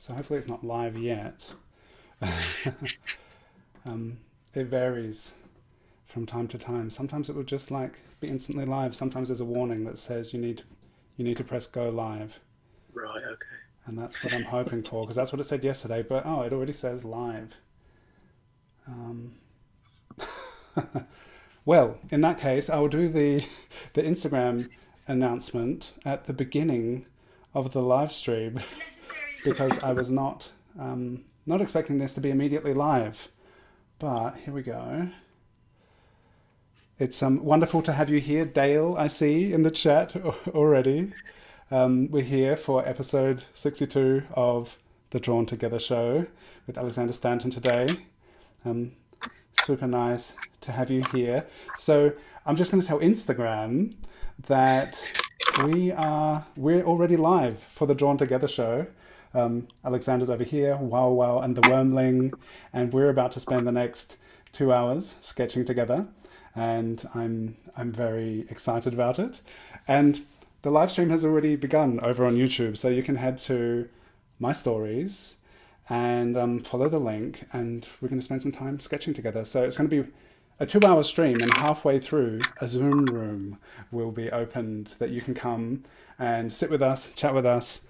So hopefully it's not live yet. It varies from time to time. Sometimes it will just like be instantly live. Sometimes there's a warning that says you need to press go live. Right. Okay. And that's what I'm hoping for, because that's what it said yesterday. But oh, it already says live. Um, well, in that case, I will do the Instagram announcement at the beginning of the live stream because I was not expecting this to be immediately live. But here we go. It's wonderful to have you here, Dale. I see in the chat already. We're here for episode 62 of the Drawn Together show with Alexander Stanton today. Um, Super nice to have you here. So I'm just going to tell Instagram that we're already live for the Drawn Together show. Alexander's over here, wow wow, and the Wormling, and we're about to spend the next 2 hours sketching together, and I'm very excited about it. And the live stream has already begun over on YouTube, so you can head to my stories and follow the link, and we're going to spend some time sketching together. So it's going to be a 2 hour stream, and halfway through, a Zoom room will be opened that you can come and sit with us, chat with us,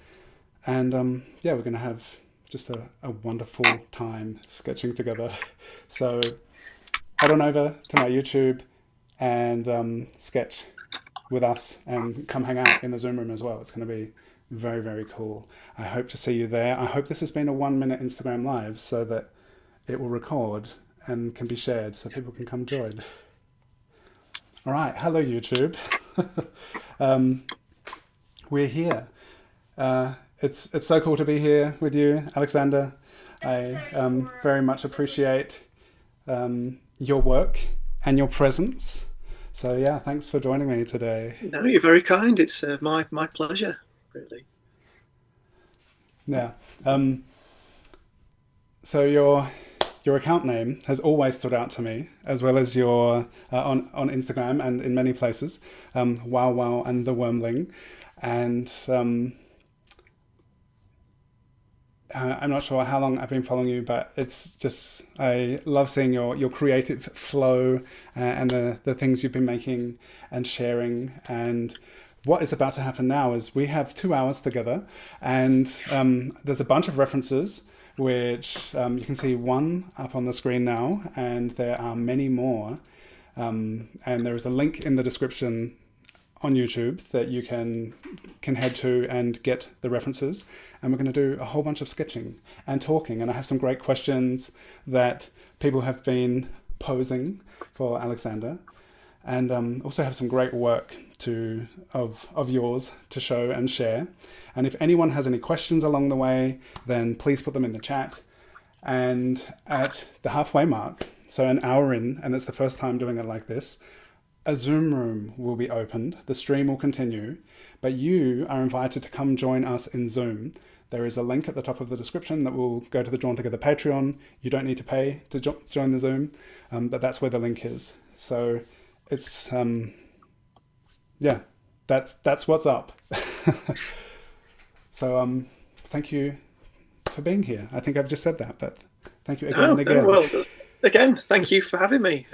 and yeah, we're going to have just a wonderful time sketching together. So head on over to my YouTube and sketch with us and come hang out in the Zoom room as well. It's going to be very, very cool. I hope to see you there. I hope this has been a 1 minute Instagram live so that it will record and can be shared so people can come join. All right. Hello, YouTube. We're here. It's so cool to be here with you, Alexander. I very much appreciate your work and your presence. So yeah, thanks for joining me today. No, you're very kind. It's my pleasure, really. Yeah. So your account name has always stood out to me, as well as your on Instagram and in many places, wow wow and the Wormling, and I'm not sure how long I've been following you, but it's just, I love seeing your creative flow and the things you've been making and sharing. And what is about to happen now is we have 2 hours together, and there's a bunch of references, which you can see one up on the screen now, and there are many more. And there is a link in the description on YouTube that you can head to and get the references. And we're going to do a whole bunch of sketching and talking. And I have some great questions that people have been posing for Alexander, and also have some great work of yours to show and share. And if anyone has any questions along the way, then please put them in the chat. And at the halfway mark, so an hour in, and it's the first time doing it like this, a Zoom room will be opened. The stream will continue, but you are invited to come join us in Zoom. There is a link at the top of the description that will go to the Drawn Together Patreon. You don't need to pay to join the Zoom, but that's where the link is. So it's, yeah, that's what's up. So thank you for being here. I think I've just said that, but thank you again and again. Well, again, thank you for having me.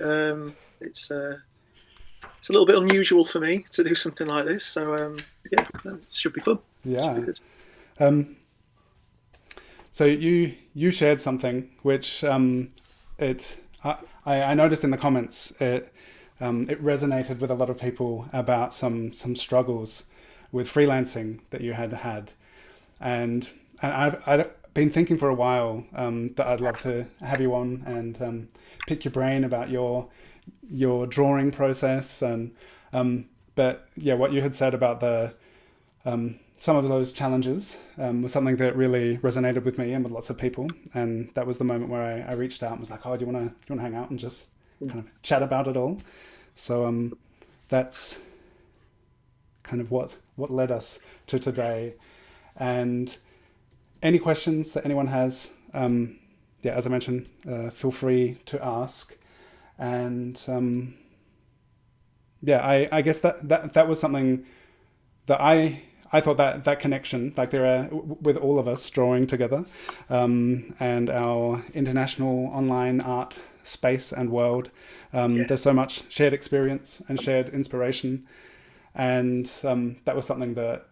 It's a little bit unusual for me to do something like this, so yeah, it should be fun. Yeah. So you shared something which I noticed in the comments. It resonated with a lot of people about some struggles with freelancing that you had, and I've been thinking for a while that I'd love to have you on and pick your brain about your drawing process, and but yeah, what you had said about the some of those challenges was something that really resonated with me and with lots of people, and that was the moment where I reached out and was like, oh, do you want to hang out and just kind of chat about it all? So that's kind of what led us to today. And any questions that anyone has, yeah, as I mentioned, feel free to ask. And yeah, I guess that was something that I I thought that connection, like there are with all of us drawing together, and our international online art space and world, Yeah. there's so much shared experience and shared inspiration, and that was something that,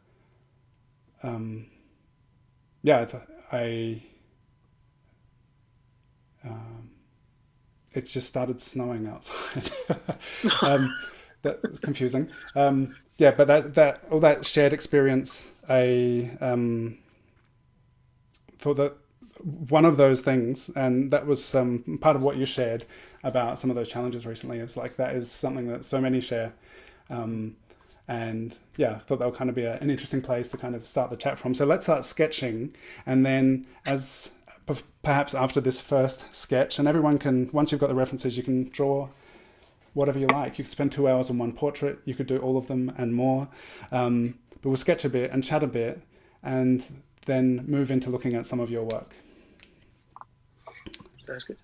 yeah, I it's just started snowing outside. That's confusing. Yeah, but that all that shared experience, I thought that one of those things, and that was part of what you shared about some of those challenges recently. It's like that is something that so many share, and yeah, I thought that would kind of be an interesting place to kind of start the chat from. So let's start sketching, and then as perhaps after this first sketch, and everyone can, once you've got the references, you can draw whatever you like. You could spend 2 hours on one portrait. You could do all of them and more. But we'll sketch a bit and chat a bit, and then move into looking at some of your work. Sounds good.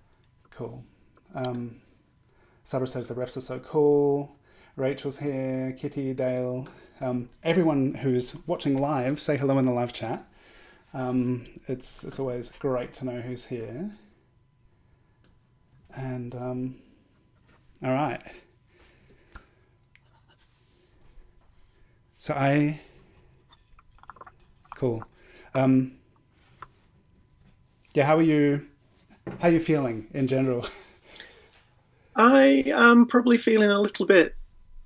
Cool. Sabra says the refs are so cool. Rachel's here. Kitty, Dale. Everyone who's watching live, say hello in the live chat. It's always great to know who's here. And all right. So cool. Yeah, how are you? How are you feeling in general? I am probably feeling a little bit.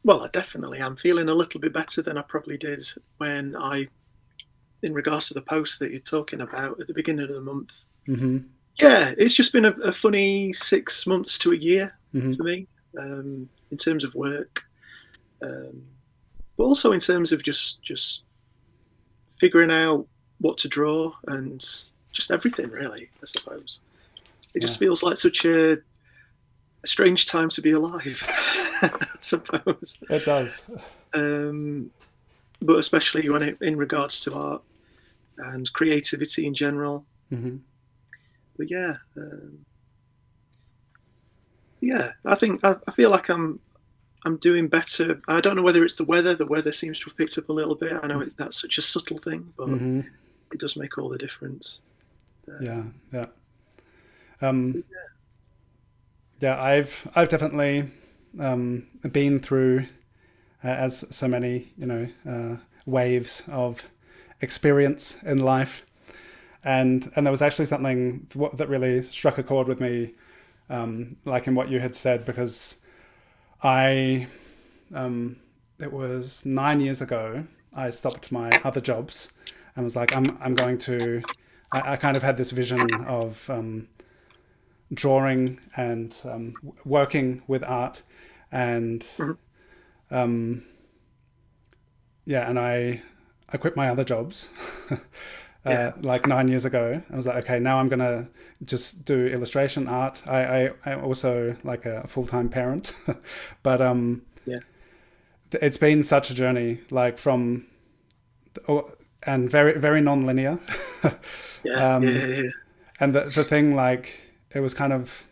Well, I definitely am feeling a little bit better than I probably did when in regards to the post that you're talking about at the beginning of the month. Mm-hmm. Yeah, it's just been a funny 6 months to a year Mm-hmm. for me, in terms of work, but also in terms of just figuring out what to draw and just everything, really, I suppose. It just feels like such a strange time to be alive, I suppose. It does. But especially when in regards to art and creativity in general. Mm-hmm. But yeah, I think I feel like I'm doing better. I don't know whether it's the weather. The weather seems to have picked up a little bit. I know that's such a subtle thing, but Mm-hmm. it does make all the difference. Yeah. Yeah, I've definitely been through, as so many, waves of experience in life, and there was actually something that really struck a chord with me, like in what you had said, because it was 9 years ago I stopped my other jobs and was like, I'm going to. I kind of had this vision of drawing and working with art, and Mhm. and I quit my other jobs Yeah. like 9 years ago. I was like, okay, now I'm gonna just do illustration art. I'm also like a full-time parent, but Yeah. it's been such a journey, like from and very very non-linear. Yeah. Yeah. And the thing, like, it was kind of,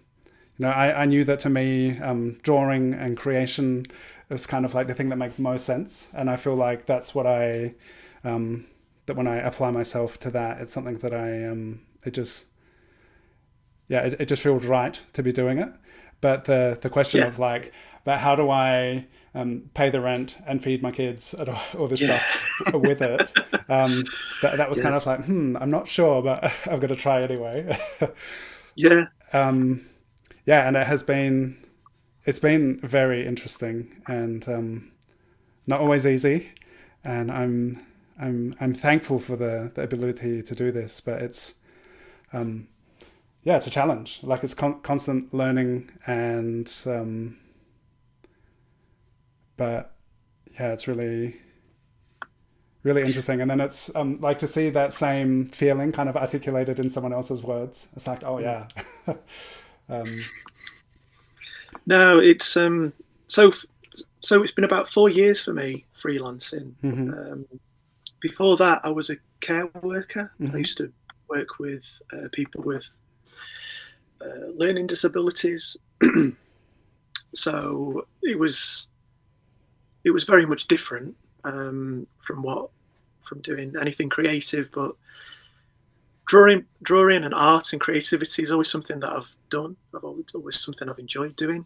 I knew that to me, drawing and creation is kind of like the thing that makes most sense. And I feel like that's what that when I apply myself to that, it's something that it just, yeah, it just feels right to be doing it. But the question Yeah. of like, but how do I pay the rent and feed my kids and all this Yeah. stuff with it? That was Yeah. kind of like, I'm not sure, but I'm going to try anyway. Yeah. Yeah, and it's been very interesting and not always easy, and I'm thankful for the ability to do this, but it's yeah, it's a challenge. Like, it's constant learning, and but yeah, it's really really interesting. And then it's like to see that same feeling kind of articulated in someone else's words. It's like, oh yeah. No, it's so it's been about 4 years for me freelancing. Mm-hmm. Before that, I was a care worker. Mm-hmm. I used to work with people with learning disabilities. So it was very much different from from doing anything creative, but drawing and art and creativity is always something that I've done. I've always something I've enjoyed doing.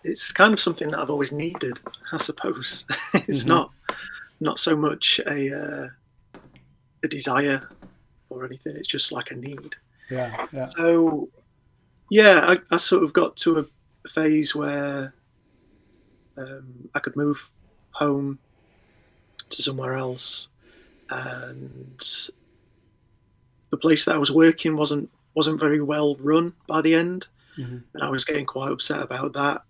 It's kind of something that I've always needed, I suppose. It's Mm-hmm. not so much a desire or anything. It's just like a need. Yeah, yeah. So yeah, I sort of got to a phase where I could move home to somewhere else, and the place that I was working wasn't very well run by the end, Mm-hmm. and I was getting quite upset about that,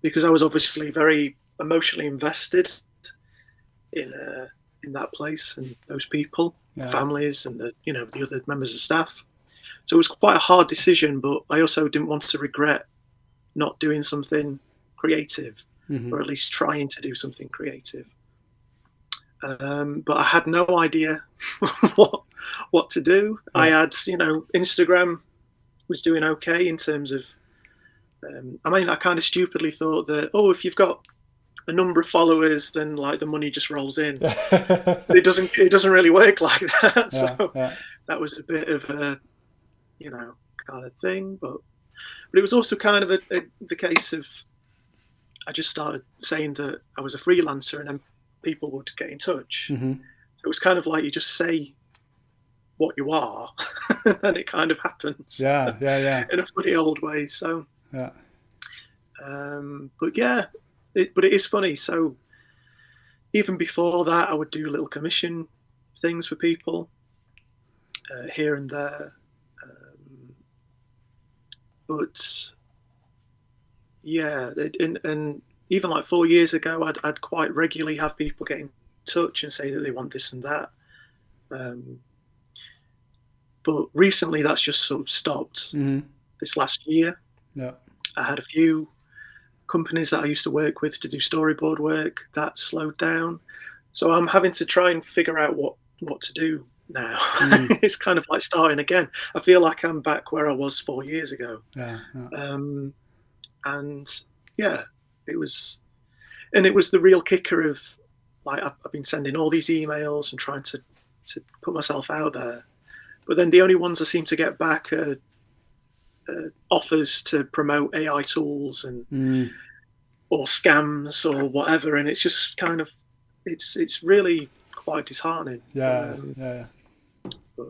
because I was obviously very emotionally invested in that place and those people, the Yeah. families, and the other members of staff. So it was quite a hard decision, but I also didn't want to regret not doing something creative, Mm-hmm. or at least trying to do something creative. But I had no idea what to do. Yeah. I had, Instagram was doing okay in terms of. I kind of stupidly thought that, oh, if you've got a number of followers, then like the money just rolls in. Yeah. It doesn't really work like that. Yeah. So Yeah. that was a bit of a, kind of thing. But it was also kind of the case of, I just started saying that I was a freelancer, and then people would get in touch. Mm-hmm. It was kind of like you just say what you are, and it kind of happens. Yeah. Yeah. Yeah. In a funny old way. So, Yeah. but yeah, but it is funny. So even before that, I would do little commission things for people here and there. But yeah, and even like 4 years ago, I'd quite regularly have people get in touch and say that they want this and that. But recently, that's just sort of stopped. Mm-hmm. This last year, Yeah. I had a few companies that I used to work with to do storyboard work that slowed down. So I'm having to try and figure out what to do now. Mm. It's kind of like starting again. I feel like I'm back where I was 4 years ago. Yeah. Yeah. And yeah, it was the real kicker of like I've been sending all these emails and trying to put myself out there, but then the only ones I seem to get back are offers to promote AI tools and or scams or whatever, and it's just kind of it's really quite disheartening. Yeah. Yeah. But,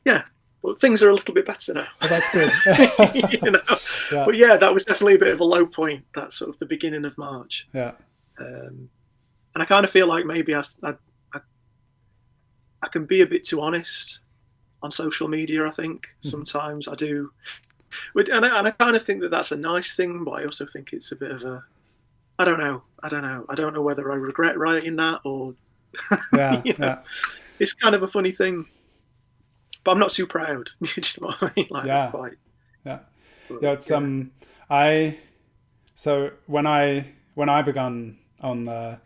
yeah, but things are a little bit better now. Oh, that's good. Yeah. But yeah, that was definitely a bit of a low point. That sort of the beginning of March. Yeah. And I kind of feel like maybe I can be a bit too honest on social media. I think sometimes I do, and I kind of think that that's a nice thing, but I also think it's a bit of a, I don't know. I don't know whether I regret writing that or, Yeah. Yeah. It's kind of a funny thing, but I'm not too proud. Do you know what I mean? Like, Yeah. quite. Yeah. But, Yeah. It's so when I begun on the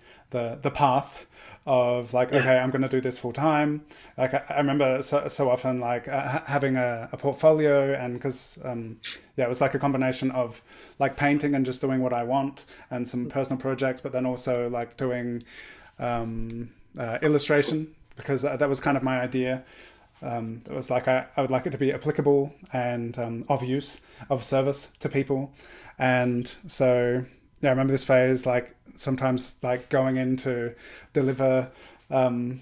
path of like, okay, I'm going to do this full time. Like I remember so often like having a portfolio, and because it was like a combination of like painting and just doing what I want and some personal projects, but then also like doing illustration, because that was kind of my idea. It was like I would like it to be applicable and of use, of service to people. And so yeah, I remember this phase, like sometimes like going in to deliver some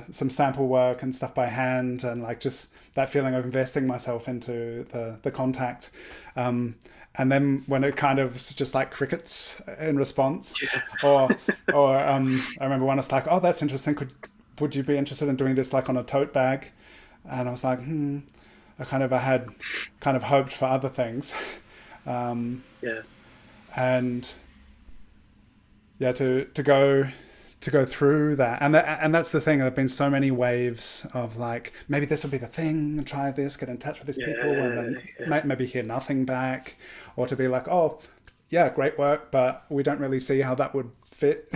sample work and stuff by hand, and like just that feeling of investing myself into the contact. And then when it kind of just like crickets in response, or I remember when it's like, oh, that's interesting. Would you be interested in doing this like on a tote bag? And I was like, I had kind of hoped for other things. Yeah. And yeah, to go through that, and that's the thing. There've been so many waves of like, maybe this will be the thing, and try this, get in touch with these people, and then maybe hear nothing back, or to be like, oh, yeah, great work, but we don't really see how that would fit.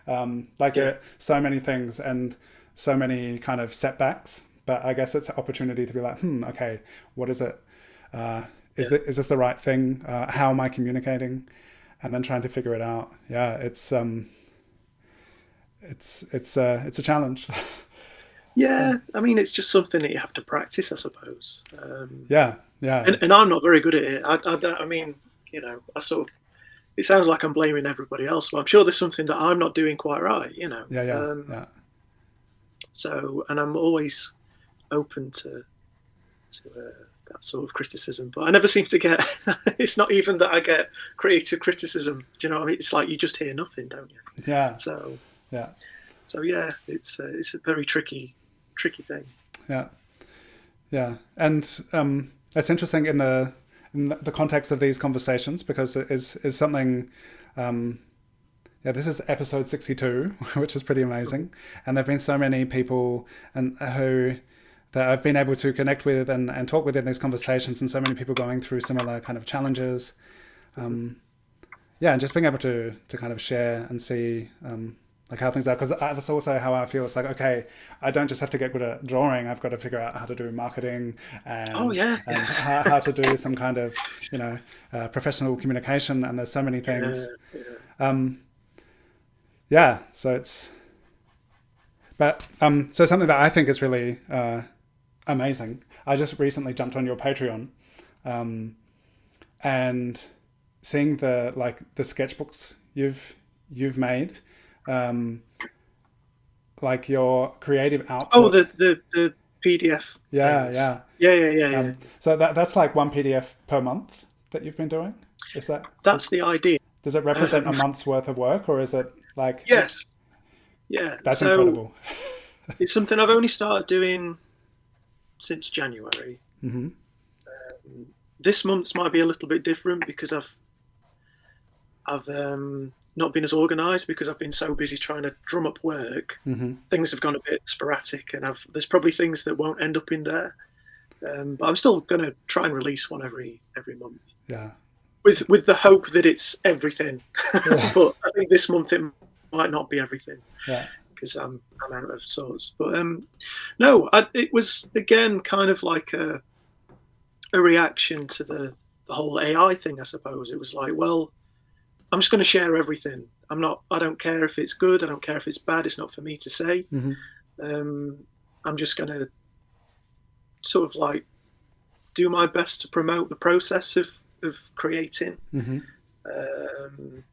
So many things and so many kind of setbacks. But I guess it's an opportunity to be like, okay, what is it? Is this the right thing? How am I communicating? And then trying to figure it out. Yeah, it's a challenge. Yeah, I mean, it's just something that you have to practice, I suppose. Yeah, yeah, And I'm not very good at it. I don't. I mean, I sort of. It sounds like I'm blaming everybody else, but I'm sure there's something that I'm not doing quite right. yeah, yeah, yeah, So, and I'm always open to that sort of criticism, but I never seem to get. It's not even that I get creative criticism. Do you know what I mean? It's like you just hear nothing, don't you? yeah, So, yeah, so yeah, it's a very tricky thing. yeah, yeah. And it's interesting in the context of these conversations because it is something. Yeah, this is episode 62, which is pretty amazing, and there've been so many people and who that I've been able to connect with and talk with in these conversations, and so many people going through similar kind of challenges. Yeah, and just being able to kind of share and see like how things are, because that's also how I feel. It's like, okay, I don't just have to get good at drawing. I've got to figure out how to do marketing Oh yeah, and yeah, how to do some kind of professional communication. And there's so many yeah, things. yeah. Yeah, so it's but so something that I think is really amazing. I just recently jumped on your Patreon, and seeing the sketchbooks you've made, um, like your creative Oh, output. the PDF Yeah, things. yeah. Yeah. So that's like one PDF per month that you've been doing. Is that That's is the idea. does it represent a Um, month's worth of work, or is it like yes, yeah. that's So incredible? it's something I've only started doing since January. Hmm. This month's might be a little bit different because I've not been as organised because I've been so busy trying to drum up work. Hmm. Things have gone a bit sporadic, and there's probably things that won't end up in there. But I'm still going to try and release one every month, Yeah. with the hope that it's everything. Yeah. But I think this month it might not be everything Yeah. because I'm out of sorts. But no, it was again kind of like a reaction to the whole AI thing. I suppose it was like, well, I'm just going to share everything. I don't care if it's good. I don't care if it's bad. It's not for me to say. Hmm. Um, I'm just going to sort of like do my best to promote the process of creating Hmm. um,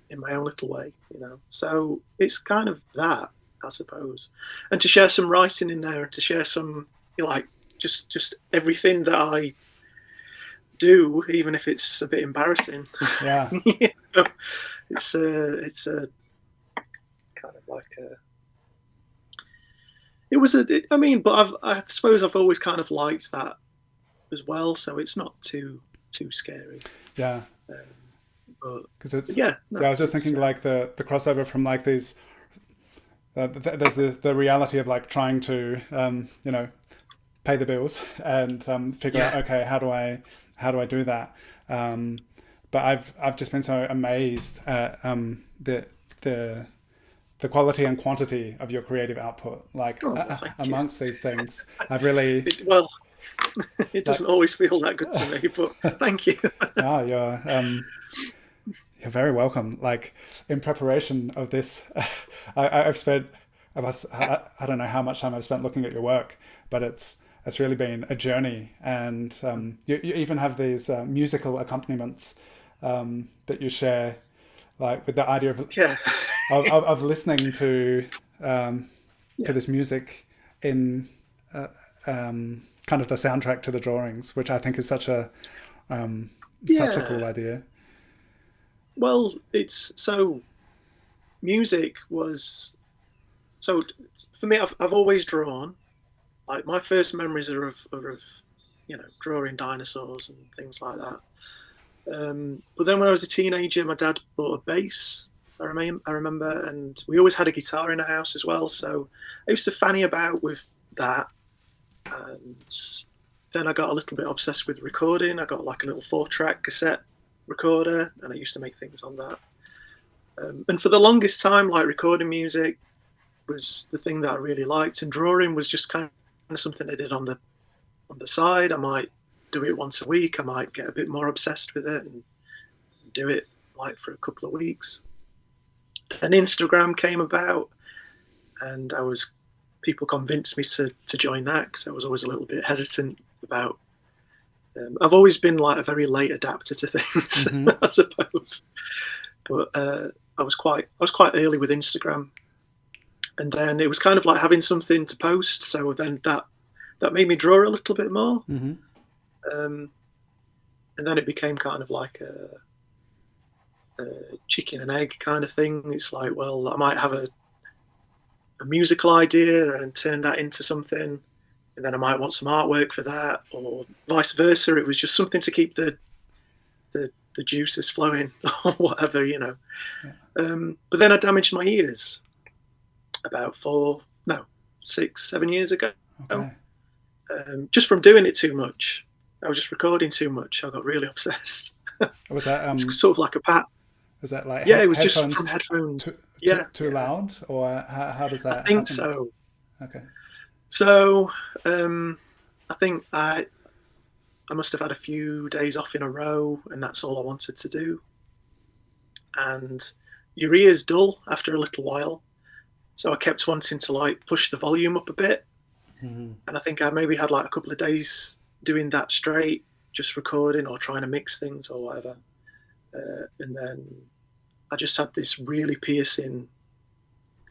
in my own little way, So it's kind of that, I suppose, and to share some writing in there, and to share some like just everything that I do, even if it's a bit embarrassing. Yeah. It's a kind of like a. It was I mean, but I suppose I've always kind of liked that as well, so it's not too scary. Yeah. Because But yeah, no, yeah, I was just thinking like the crossover from like these. There's the reality of like trying to pay the bills and figure out, yeah, okay, how do I do that? But I've just been so amazed at the the quality and quantity of your creative output, like oh, well, thank you. amongst these things. I've really Well, it like doesn't always feel that good to me, but thank you. oh, you're very welcome. Like in preparation of this, I've spent I don't know how much time I've spent looking at your work, but it's really been a journey. And you even have these musical accompaniments that you share, like with the idea Yeah, of listening to yeah, this music in kind of the soundtrack to the drawings, which I think is such a cool yeah. idea. Well, it's so music was so for me. I've always drawn. Like my first memories are of drawing dinosaurs and things like that. But then when I was a teenager, my dad bought a bass. I remember, and we always had a guitar in the house as well. So I used to fanny about with that, and then I got a little bit obsessed with recording. I got like a little 4-track cassette recorder, and I used to make things on that. And for the longest time, like recording music was the thing that I really liked, and drawing was just kind of something I did on the side. I might do it once a week. I might get a bit more obsessed with it and do it like for a couple of weeks. Then Instagram came about, and people convinced me to join that, because I was always a little bit hesitant about. I've always been like a very late adapter to things, I suppose. But I was quite early with Instagram, and then it was kind of like having something to post. So then that made me draw a little bit more, and then it became kind of like a chicken and egg kind of thing. It's like, well, I might have a musical idea and turn that into something, and then I might want some artwork for that, or vice versa. It was just something to keep the juices flowing, or whatever, you know. But then I damaged my ears about 6, 7 years ago. Okay. Just from doing it too much. I was just recording too much. I got really obsessed. Was that it's sort of like a pat. Was that like it was just from headphones? Too loud, or how does that? I think happen? so. Okay. So I think I must have had a few days off in a row, and that's all I wanted to do. And your ears dull after a little while, so I kept wanting to like push the volume up a bit. And I think I maybe had like a couple of days doing that straight, just recording or trying to mix things or whatever. And then I just had this really piercing,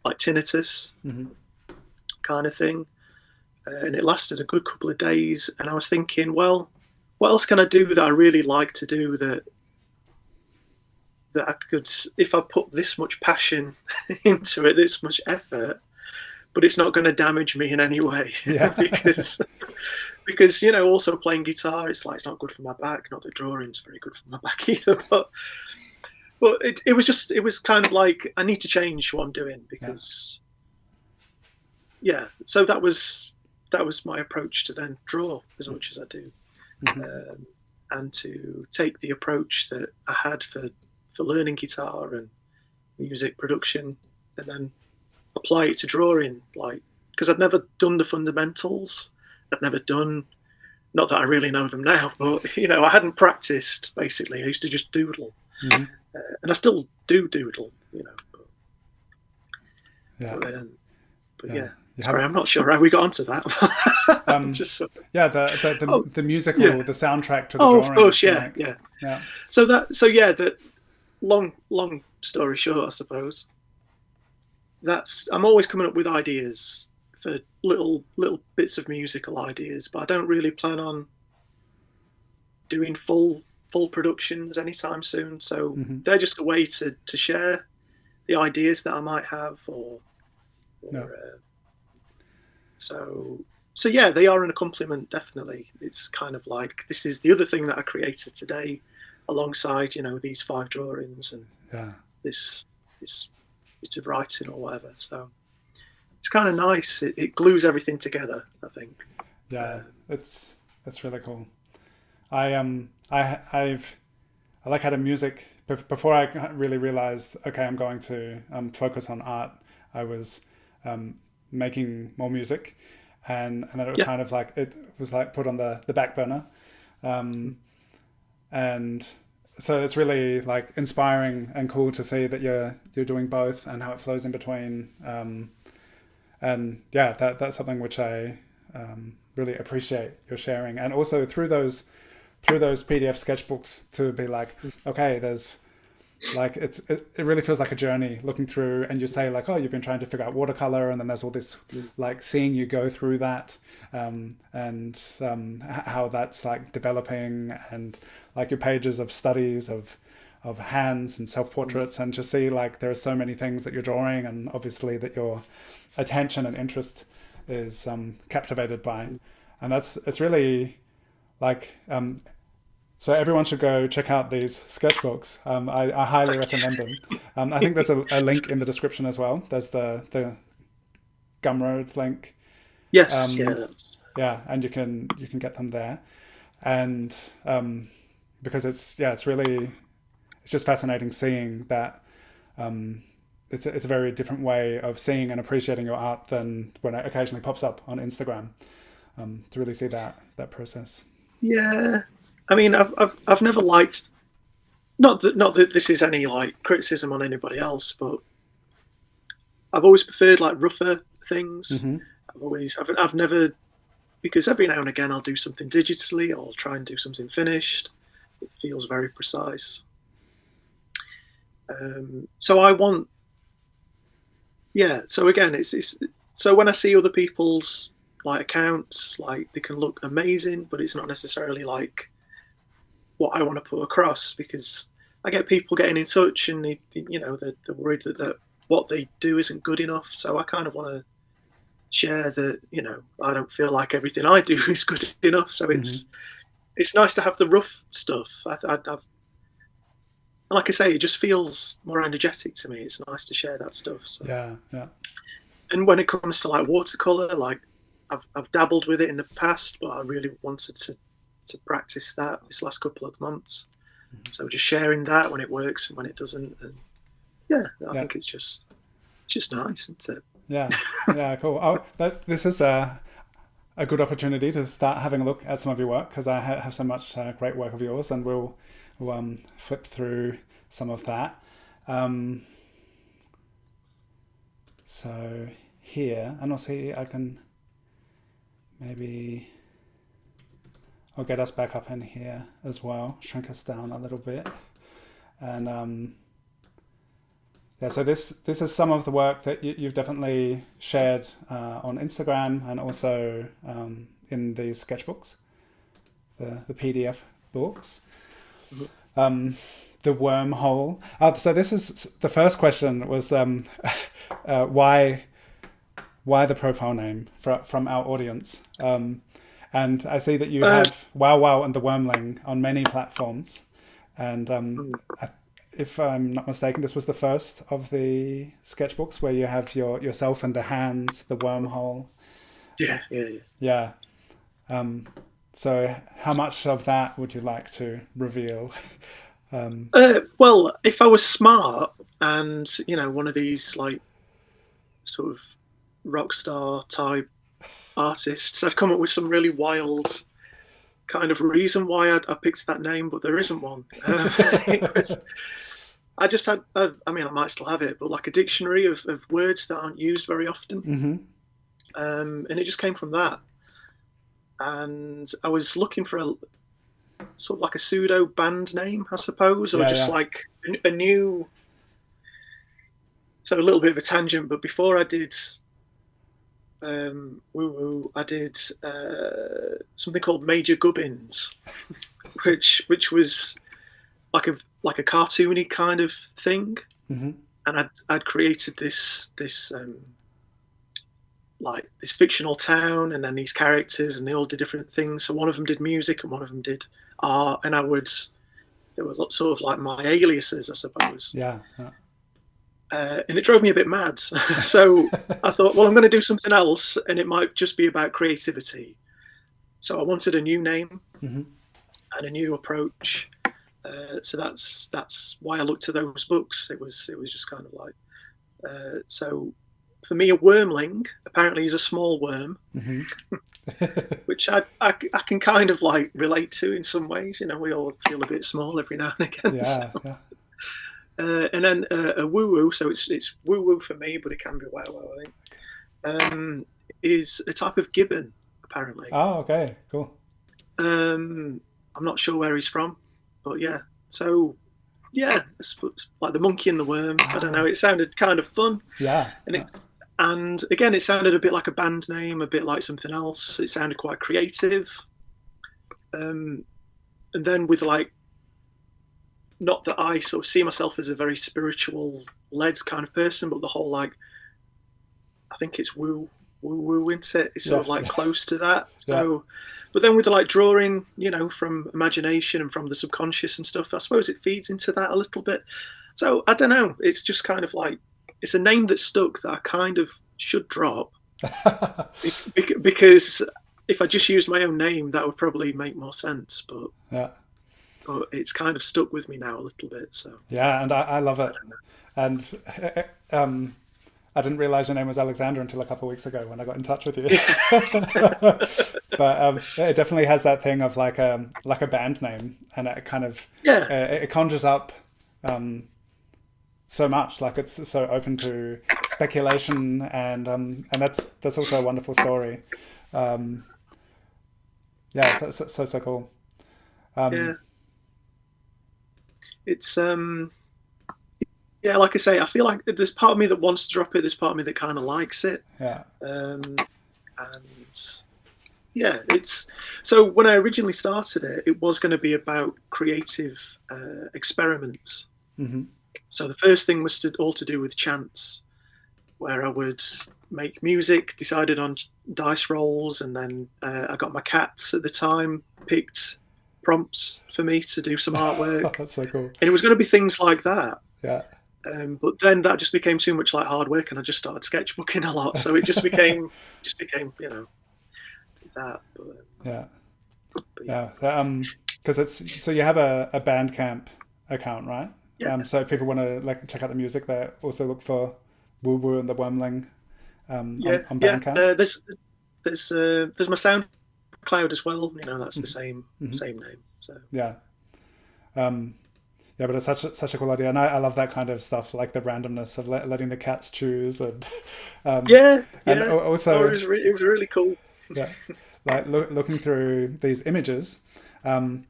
like tinnitus kind of thing. And it lasted a good couple of days. And I was thinking, well, what else can I do that I really like to do that I could, if I put this much passion into it, this much effort, but it's not going to damage me in any way. Yeah. because, you know, also playing guitar, it's like, it's not good for my back. Not that drawing's very good for my back either, but it was kind of like, I need to change what I'm doing, because so that was my approach to then draw as much as I do, and to take the approach that I had for learning guitar and music production, and then apply it to drawing, like, because I'd never done the fundamentals. I'd never done, not that I really know them now, but, you know, I hadn't practiced, basically. I used to just doodle. And I still do doodle, you know. But yeah. Sorry, I'm not sure how we got onto that. The musical, the soundtrack to the drawing. Of course, yeah. So that long story short, I suppose. I'm always coming up with ideas for little bits of musical ideas, but I don't really plan on doing full productions anytime soon. So they're just a way to share the ideas that I might have, so yeah, they are an accompaniment, definitely. It's kind of like, this is the other thing that I created today, alongside, you know, these 5 drawings and this bit of writing or whatever. So it's kind of nice. It glues everything together, I think. Yeah, that's really cool. I've like had a music before I really realized, okay, I'm going to focus on art. I was making more music, and then it was kind of like, it was like put on the back burner, and so it's really like inspiring and cool to see that you're doing both and how it flows in between, and yeah, that's something which I really appreciate your sharing, and also through those PDF sketchbooks, to be like, okay, there's like, it really feels like a journey looking through, and you say like, oh, you've been trying to figure out watercolor, and then there's all this like seeing you go through that, and how that's like developing, and like your pages of studies of hands and self-portraits, and just see like there are so many things that you're drawing, and obviously that your attention and interest is captivated by, and it's really like, so everyone should go check out these sketchbooks. I highly recommend them. I think there's a link in the description as well. There's the Gumroad link. Yes. Yeah, and you can get them there, and because it's just fascinating seeing that. It's a very different way of seeing and appreciating your art than when it occasionally pops up on Instagram. To really see that process. Yeah, I mean, I've never liked, not that this is any like criticism on anybody else, but I've always preferred like rougher things. Mm-hmm. I've never, because every now and again I'll do something digitally, or I'll try and do something finished. It feels very precise. So I want, yeah. So again, it's so when I see other people's like accounts, like they can look amazing, but it's not necessarily like what I want to put across, because I get people getting in touch and they're worried that what they do isn't good enough. So I kind of want to share that I don't feel like everything I do is good enough. So Mm-hmm. it's nice to have the rough stuff. I've like I say, it just feels more energetic to me. It's nice to share that stuff. So. Yeah, yeah. And when it comes to like watercolor, like I've dabbled with it in the past, but I really wanted to practice that this last couple of months. Mm-hmm. So just sharing that when it works and when it doesn't, and yeah, I think it's just nice, isn't it? Yeah, yeah, cool. Oh, this is a good opportunity to start having a look at some of your work, because I have so much great work of yours, and we'll flip through some of that. So here, and also I can maybe, I'll get us back up in here as well, shrink us down a little bit, and yeah. So this is some of the work that you've definitely shared on Instagram, and also in these sketchbooks, the PDF books. Mm-hmm. The wormhole. So this is the first question was why the profile name from our audience. And I see that you have Wow Wow and the Wormling on many platforms. And if I'm not mistaken, this was the first of the sketchbooks where you have yourself and the hands, the wormhole. Yeah. Yeah. So how much of that would you like to reveal? Well, if I was smart and one of these like sort of rock star type artists, I'd come up with some really wild kind of reason why I picked that name, but there isn't one. I just had, I might still have it, but like a dictionary of words that aren't used very often. Mm-hmm. And it just came from that. And I was looking for a sort of like a pseudo band name, I suppose, or just like a new. So a little bit of a tangent, but before I did woo woo, I did something called Major Gubbins, which was like a cartoony kind of thing. Mm-hmm. And I'd created this like this fictional town, and then these characters, and they all did different things. So one of them did music and one of them did art, and they were sort of like my aliases, I suppose. Yeah. And it drove me a bit mad. So I thought, well, I'm going to do something else, and it might just be about creativity. So I wanted a new name Mm-hmm. and a new approach. So that's why I looked to those books. It was just kind of like so. For me, a wormling apparently is a small worm, Mm-hmm. which I can kind of like relate to in some ways. We all feel a bit small every now and again. Yeah. So. Yeah. And then a woo woo, so it's woo woo for me, but it can be wow wow, I think, is a type of gibbon, apparently. Oh, okay, cool. I'm not sure where he's from, but yeah. So yeah, it's like the monkey and the worm. I don't know. It sounded kind of fun. Yeah. And again, it sounded a bit like a band name, a bit like something else. It sounded quite creative. And then with like, not that I sort of see myself as a very spiritual led kind of person, but the whole like, I think it's woo woo, isn't it? It's sort of like close to that. So, but then with the like drawing, from imagination and from the subconscious and stuff, I suppose it feeds into that a little bit. So I don't know. It's just kind of like, it's a name that stuck that I kind of should drop because if I just used my own name, that would probably make more sense. But it's kind of stuck with me now a little bit. So yeah, and I love it. And I didn't realize your name was Alexander until a couple of weeks ago when I got in touch with you. But it definitely has that thing of like a band name, and it kind of it conjures up so much. Like it's so open to speculation, and that's also a wonderful story. Um, yeah, so cool. Yeah, Um, it's yeah, like I say, I feel like there's part of me that wants to drop it. There's part of me that kind of likes it. yeah. And yeah, it's so when I originally started it, it was going to be about creative experiments. Hmm. So the first thing was all to do with chance, where I would make music, decided on dice rolls, and then I got my cats at the time, picked prompts for me to do some artwork, That's so cool. and it was going to be things like that. Yeah. But then that just became too much like hard work, and I just started sketchbooking a lot. So it just became that. Yeah. Yeah, Yeah. Because it's so you have a Bandcamp account, right? yeah, So if yeah, people want to like check out the music, they also look for Woo Woo and the Wormling yeah, on yeah. Bandcamp. There's my SoundCloud as well. You know, that's the Hmm. same name. So Yeah. Um, yeah, but it's such a cool idea, and I love that kind of stuff, like the randomness of letting the cats choose, um, yeah, and yeah. Oh, also it was really cool. yeah, like looking through these images, um,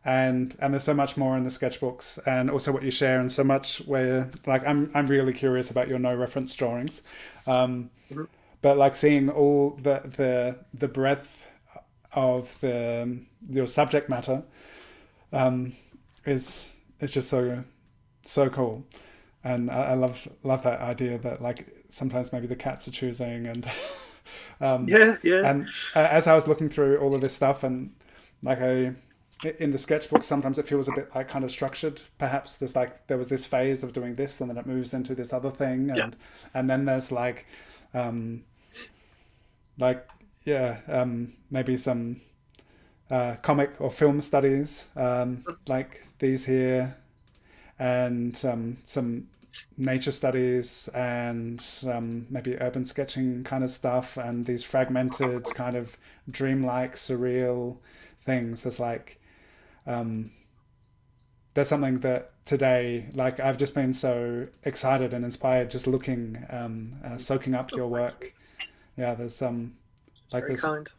and there's so much more in the sketchbooks, and also what you share, and so much where like I'm really curious about your no reference drawings, um, Mhm. but like seeing all the breadth of the your subject matter um, is just so cool, and I love that idea that like sometimes maybe the cats are choosing, and um, Yeah, yeah, as I was looking through all of this stuff, and like I in the sketchbook sometimes it feels a bit like kind of structured. Perhaps there's like there was this phase of doing this, and then it moves into this other thing, yeah. and then there's um, like yeah maybe some comic or film studies like these here, and some nature studies, and maybe urban sketching kind of stuff, and these fragmented kind of dreamlike surreal things. Um, there's something that today, like I've just been so excited and inspired just looking, soaking up Oh, your thank you. work. Yeah, there's It's like very there's kind.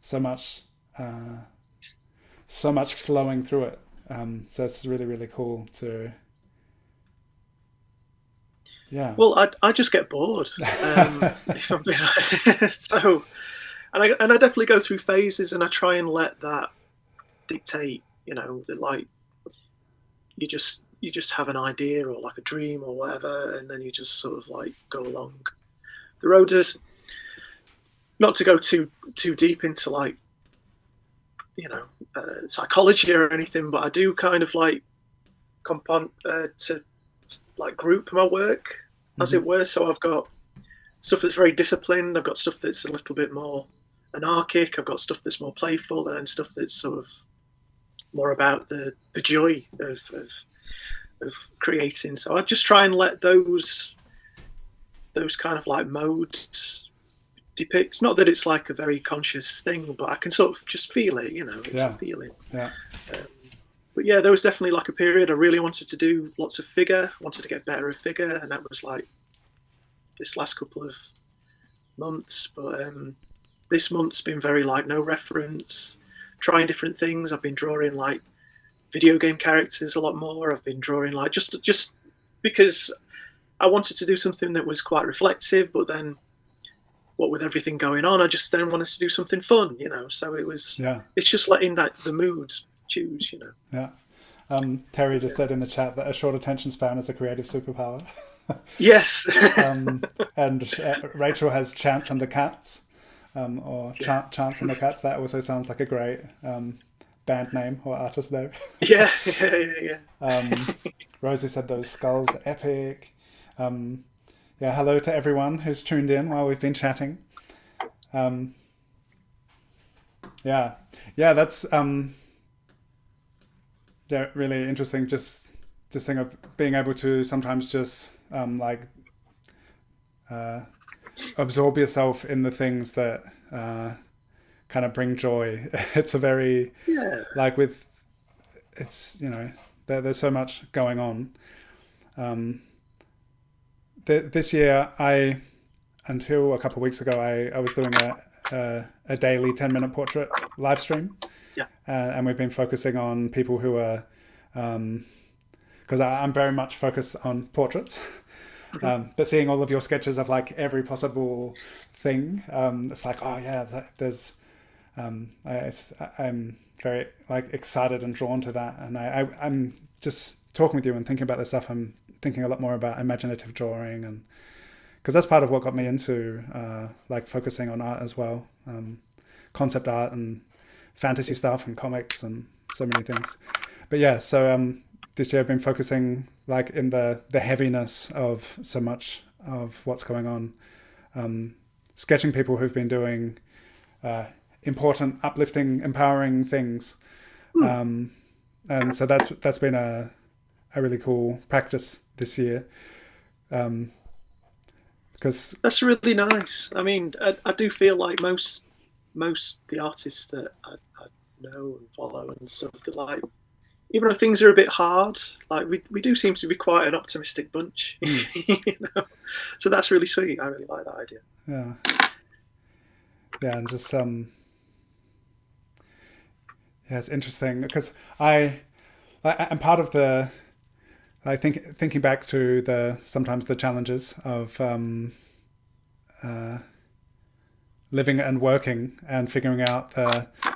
so much uh, so much flowing through it. So it's really really cool to yeah. Well, I just get bored. If I'm being honest. So, and I definitely go through phases, and I try and let that dictate. You know, that like you just have an idea or like a dream or whatever, and then you just sort of like go along the road. Is not to go too deep into like psychology or anything, but I do kind of like to like group my work, as Hmm. it were. So I've got stuff that's very disciplined. I've got stuff that's a little bit more anarchic. I've got stuff that's more playful, and then stuff that's sort of more about the joy of creating. So I just try and let those kind of like modes depict. Not that it's like a very conscious thing, but I can sort of just feel it. You know, it's a Yeah, feeling. yeah. Um, but yeah, there was definitely like a period I really wanted to do lots of figure, wanted to get better at figure, and that was like this last couple of months. But this month's been very like no reference, trying different things. I've been drawing like video game characters a lot more. I've been drawing like just because I wanted to do something that was quite reflective, but then what with everything going on, I just then wanted to do something fun, you know. So Yeah, it's just letting that the mood choose, you know. yeah. Terry just Yeah. said in the chat that a short attention span is a creative superpower. Yes. um, and Rachel has Chance and the Cats, or Yeah. Chance and the Cats. That also sounds like a great band name or artist name. Yeah. Yeah. um, Rosie said those skulls are epic. Um, yeah, hello to everyone who's tuned in while we've been chatting. Um, yeah, yeah, that's yeah, really interesting. Just think of being able to sometimes just like uh, absorb yourself in the things that kind of bring joy. It's a very Yeah. like with it's there's so much going on, this year, until a couple of weeks ago, I was doing a daily 10-minute portrait live stream. Yeah. And we've been focusing on people who are, because I'm very much focused on portraits. But seeing all of your sketches of like every possible thing, it's like, oh yeah, there's, I'm very like excited and drawn to that. And I'm just talking with you and thinking about this stuff. I'm thinking a lot more about imaginative drawing, and because that's part of what got me into like focusing on art as well, concept art and fantasy stuff and comics and so many things. But yeah, so this year I've been focusing like in the heaviness of so much of what's going on, sketching people who've been doing important, uplifting, empowering things. And so that's been a really cool practice this year. Because that's really nice. I mean, I do feel like most the artists that I know and follow and stuff, that like, even if things are a bit hard, like we do seem to be quite an optimistic bunch, you know. So that's really sweet. I really like that idea. Yeah, and just yeah, it's interesting because I'm part of the. I think thinking back to sometimes the challenges of living and working and figuring out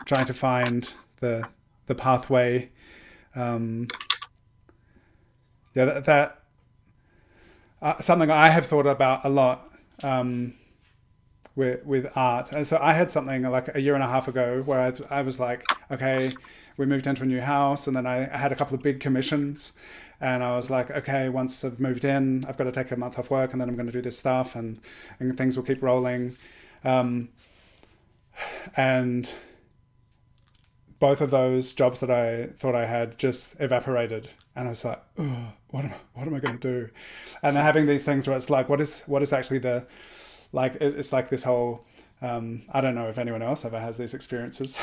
trying to find the pathway. Yeah, that something I have thought about a lot with art. And so I had something like a year and a half ago where I was like, okay, we moved into a new house, and then I had a couple of big commissions, and I was like, okay, once I've moved in, I've got to take a month off work, and then I'm going to do this stuff, and things will keep rolling. And both of those jobs that I thought I had just evaporated, and I was like, oh, what am I going to do? And then having these things where it's like, what is actually it's like this whole, I don't know if anyone else ever has these experiences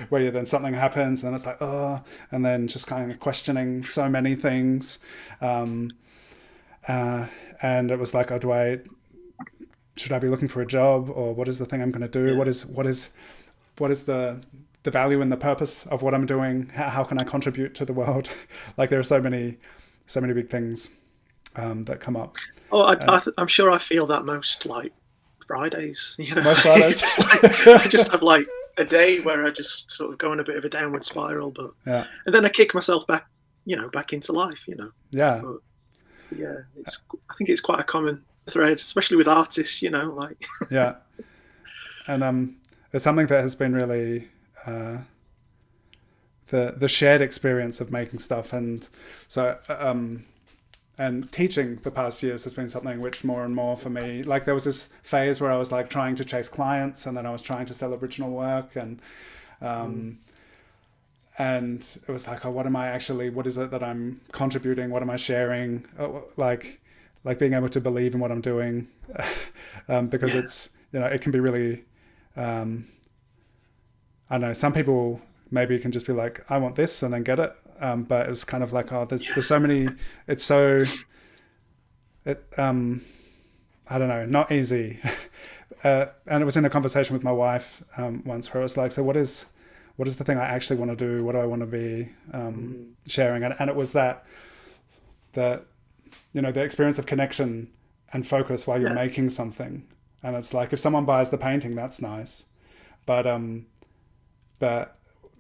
where then something happens and then it's like, oh, and then just kind of questioning so many things. And it was like, oh, should I be looking for a job, or what is the thing I'm going to do? Yeah. What is the value and the purpose of what I'm doing? How can I contribute to the world? Like there are so many big things that come up. Oh, I'm sure I feel that most like Fridays, you know. Most Fridays. I just have like a day where I just sort of go in a bit of a downward spiral, but yeah, and then I kick myself back into life, Yeah. But, yeah, I think it's quite a common thread, especially with artists, like. Yeah. And it's something that has been really the shared experience of making stuff, and so and teaching the past years has been something which more and more for me, like there was this phase where I was like trying to chase clients, and then I was trying to sell original work, and it was like, oh, what is it that I'm contributing? What am I sharing? Like being able to believe in what I'm doing, because it's, it can be really, I don't know, some people maybe can just be like, I want this, and then get it. But it was kind of like, oh, there's so many, I don't know, not easy. And it was in a conversation with my wife once where it was like, so what is the thing I actually want to do? What do I want to be sharing? And it was the experience of connection and focus while you're making something. And it's like, if someone buys the painting, that's nice. But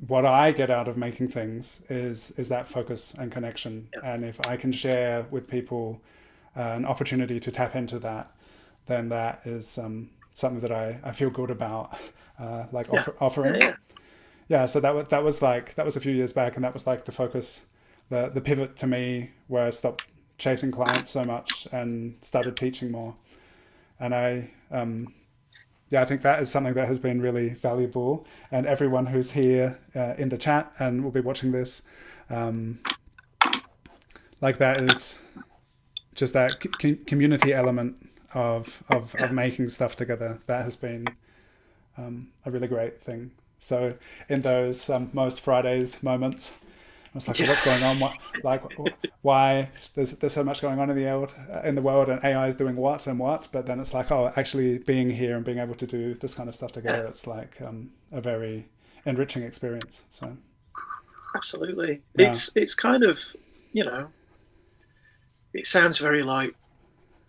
what I get out of making things is that focus and connection. Yeah. And if I can share with people an opportunity to tap into that, then that is something that I feel good about, offering. Yeah. So that was a few years back, and that was like the focus, the pivot to me, where I stopped chasing clients so much and started teaching more. And I think that is something that has been really valuable. And everyone who's here in the chat and will be watching this, that is just that community element of making stuff together. That has been a really great thing. So in those most Fridays moments, It's like, well, Yeah. what's going on? What, like, why there's so much going on in the world, and AI is doing what and what. But then it's like, oh, actually being here and being able to do this kind of stuff Yeah. together, it's like a very enriching experience. So Absolutely. yeah, It's kind of, you know, it sounds very like,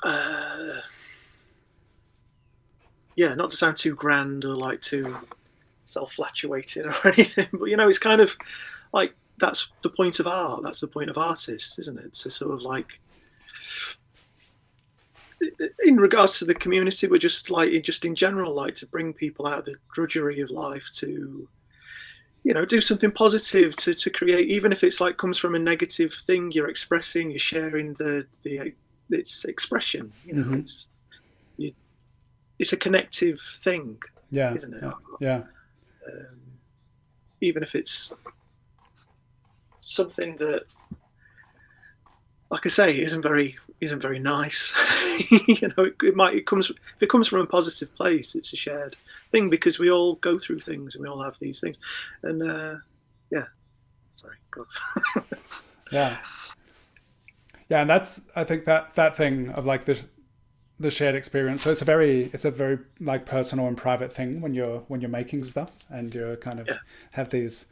uh, yeah, not to sound too grand or like too self-flatuating or anything, but it's kind of like that's the point of art. That's the point of artists, isn't it? So sort of like, in regards to the community, we're just like, just in general, like to bring people out of the drudgery of life to, do something positive to create, even if it's like comes from a negative thing you're expressing, you're sharing the its expression. mm-hmm. You, it's a connective thing, Yeah, isn't it? yeah, yeah, Um, even if it's something that, like I say, isn't very nice. If it comes from a positive place, it's a shared thing because we all go through things and we all have these things. And yeah, sorry, go on. yeah, yeah. And that's, I think, that thing of like the shared experience. So it's a very like personal and private thing when you're making stuff and you're kind of Yeah, have these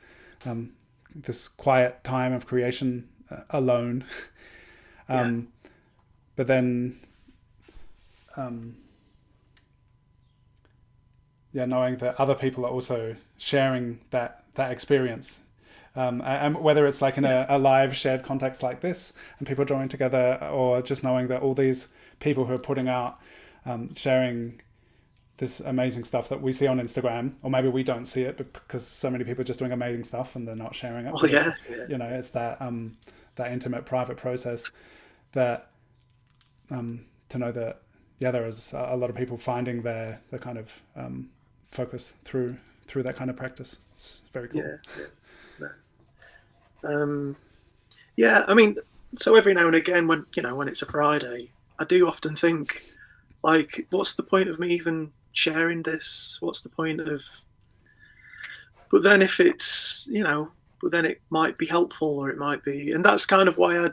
um, this quiet time of creation alone. yeah, Um, but then um, yeah, knowing that other people are also sharing that experience. And whether it's like in yeah, a live shared context like this and people join together, or just knowing that all these people who are putting out sharing this amazing stuff that we see on Instagram, or maybe we don't see it because so many people are just doing amazing stuff and they're not sharing it. well, But it's yeah, yeah, it's that intimate private process that to know that there is a lot of people finding their kind of focus through that kind of practice. It's very cool. yeah, yeah. No. Yeah, I mean, so every now and again, when it's a Friday, I do often think, like, what's the point of me even sharing this? What's the point of? But then if it's, but then it might be helpful or it might be, and that's kind of why I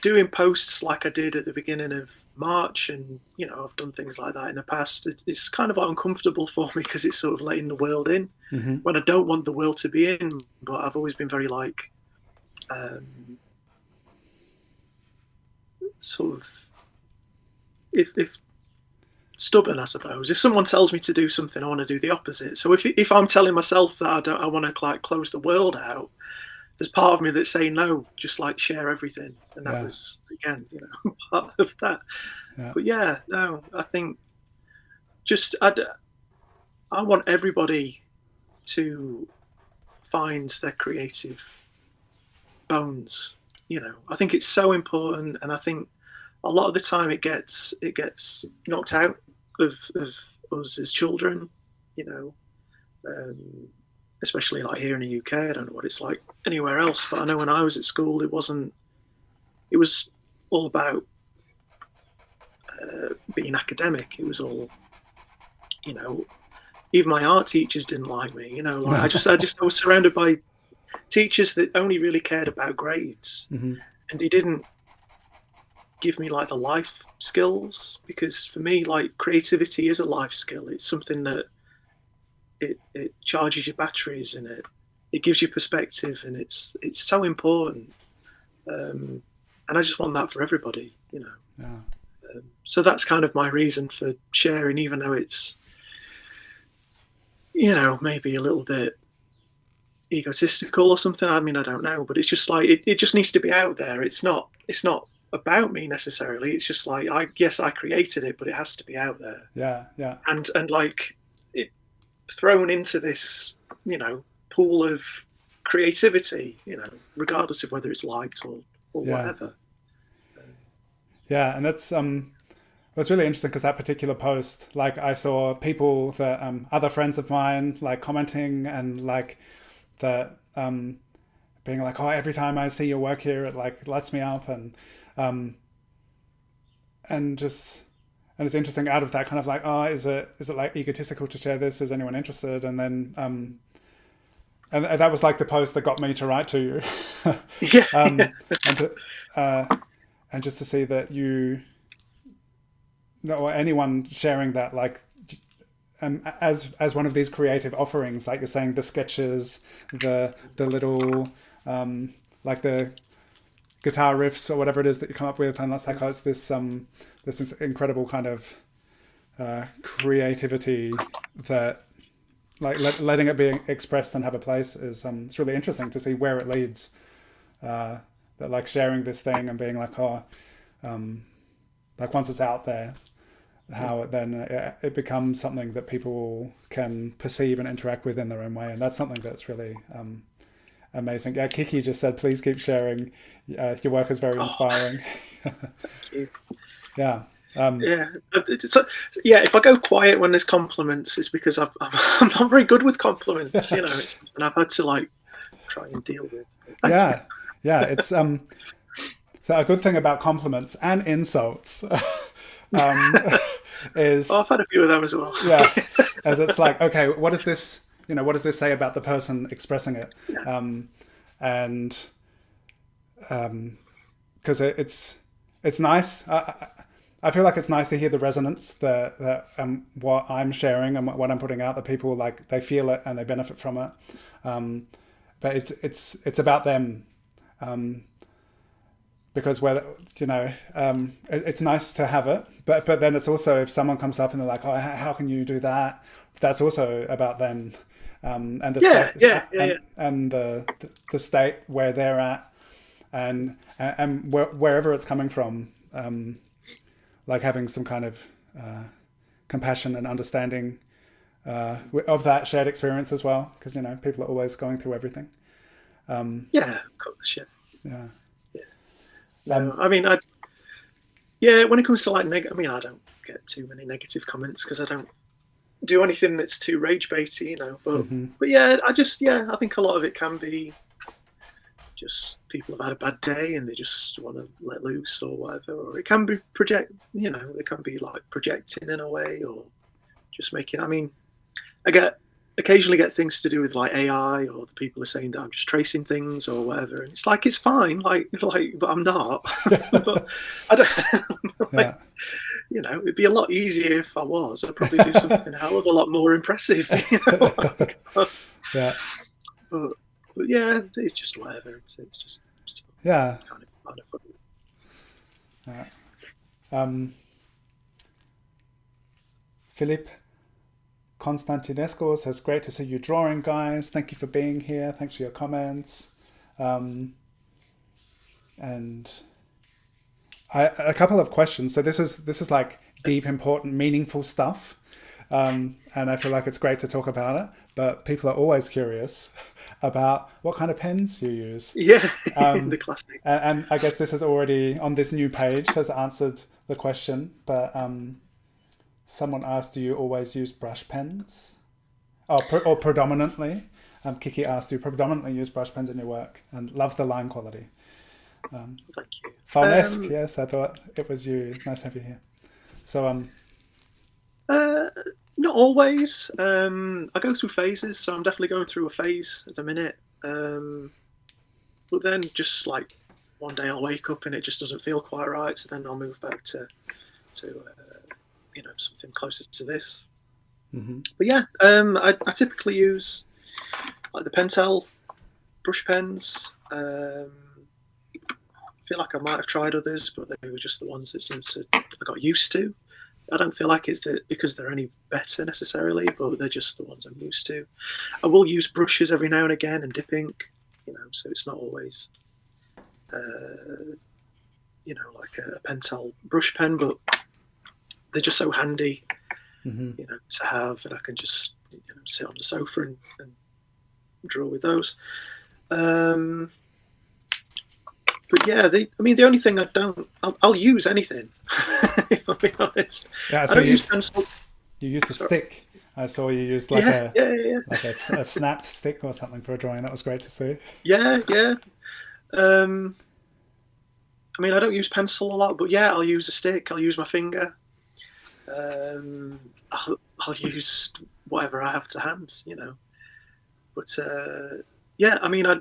doing posts like I did at the beginning of March, and I've done things like that in the past. It's kind of uncomfortable for me because it's sort of letting the world in Mm-hmm. when I don't want the world to be in. But I've always been very like, um, sort of, if stubborn, I suppose. If someone tells me to do something, I want to do the opposite. So if I'm telling myself that I want to like close the world out, there's part of me that's saying no, just like share everything, and that Yeah, was again, part of that. yeah, But yeah, no, I think just I want everybody to find their creative bones. I think it's so important, and I think a lot of the time it gets knocked out of us as children. You know, um, especially like here in the UK. I don't know what it's like anywhere else, but I know when I was at school, it wasn't. It was all about being academic. It was all, you know. Even my art teachers didn't like me. Like no. I was surrounded by teachers that only really cared about grades, Mm-hmm. and they didn't give me like the life skills, because for me, like, creativity is a life skill. It's something that it charges your batteries, and it gives you perspective, and it's so important. And I just want that for everybody. Yeah, So that's kind of my reason for sharing, even though it's maybe a little bit egotistical or something. I mean, I don't know, but it's just like it just needs to be out there. It's not about me necessarily. It's just like, I created it, but it has to be out there, yeah, yeah, and like it thrown into this pool of creativity, regardless of whether it's liked or yeah, whatever. yeah. And that's really interesting because that particular post, like I saw people that other friends of mine like commenting and like that being like, oh, every time I see your work here, it like lights me up, um, and just and it's interesting out of that kind of like, oh, is it like egotistical to share this? Is anyone interested? And then and that was like the post that got me to write to you. Yeah, um, and to, and just to see that you, or anyone sharing that, like, as one of these creative offerings, like you're saying, the sketches, the little, like the guitar riffs or whatever it is that you come up with, and that's like, oh, it's this incredible kind of creativity that, like, letting it be expressed and have a place is it's really interesting to see where it leads. That, like, sharing this thing and being like, oh, like, once it's out there, how it then it becomes something that people can perceive and interact with in their own way, and that's something that's really amazing. Yeah, Kiki just said, please keep sharing. Your work is very inspiring. thank you. Yeah. Yeah, yeah. If I go quiet when there's compliments, it's because I'm not very good with compliments. You know, it's something I've had to like try and deal with. Yeah, yeah. It's so a good thing about compliments and insults is, Oh, I've had a few of them as well. yeah, as it's like, okay, what does this, what does this say about the person expressing it? Yeah. And because it's nice. I feel like it's nice to hear the resonance that what I'm sharing and what I'm putting out, that people, like, they feel it and they benefit from it. But it's about them, because whether it's nice to have it, but then it's also, if someone comes up and they're like, oh, how can you do that? That's also about them, and the state, and the state where they're at, and wherever it's coming from. Like, having some kind of compassion and understanding of that shared experience as well, because people are always going through everything. Yeah, of course. Yeah. No, I mean, when it comes to like I mean, I don't get too many negative comments because I don't do anything that's too rage baity, But yeah, I think a lot of it can be just people have had a bad day and they just want to let loose or whatever, or it can be they can be like projecting in a way, or just making. I mean, I occasionally get things to do with like AI, or the people are saying that I'm just tracing things or whatever, and it's like, it's fine, like, but I'm not. But I don't. Like, it'd be a lot easier if I was. I'd probably do something a hell of a lot more impressive. Yeah. But yeah, it's just whatever. It's just yeah. kind of fun. Yeah. Philip Constantinescu says, great to see you drawing, guys. Thank you for being here. Thanks for your comments. And a couple of questions. So this is like deep, important, meaningful stuff. And I feel like it's great to talk about it, but people are always curious about what kind of pens you use. Yeah, the classic. And I guess this is already on this new page has answered the question, but someone asked, do you always use brush pens? Or predominantly? Kiki asked, do you predominantly use brush pens in your work? And love the line quality. Thank you. Falnesque, yes, I thought it was you. Nice to have you here. So, not always. I go through phases, so I'm definitely going through a phase at the minute. But then just like one day I'll wake up and it just doesn't feel quite right, so then I'll move back to something closer to this. Mm-hmm. But yeah, I typically use like the Pentel brush pens. I feel like I might have tried others, but they were just the ones that I got used to. I don't feel like it's because they're any better necessarily, but they're just the ones I'm used to. I will use brushes every now and again and dip ink, so it's not always, like a Pentel brush pen, but they're just so handy, to have, and I can just sit on the sofa and draw with those. But yeah, the only thing I'll use anything, if I'm being honest. Yeah, so I don't use pencil. You use the stick. I saw you used like like a snapped stick or something for a drawing. That was great to see. Yeah. I don't use pencil a lot, but yeah, I'll use a stick. I'll use my finger. I'll use whatever I have to hand, But yeah, I mean, I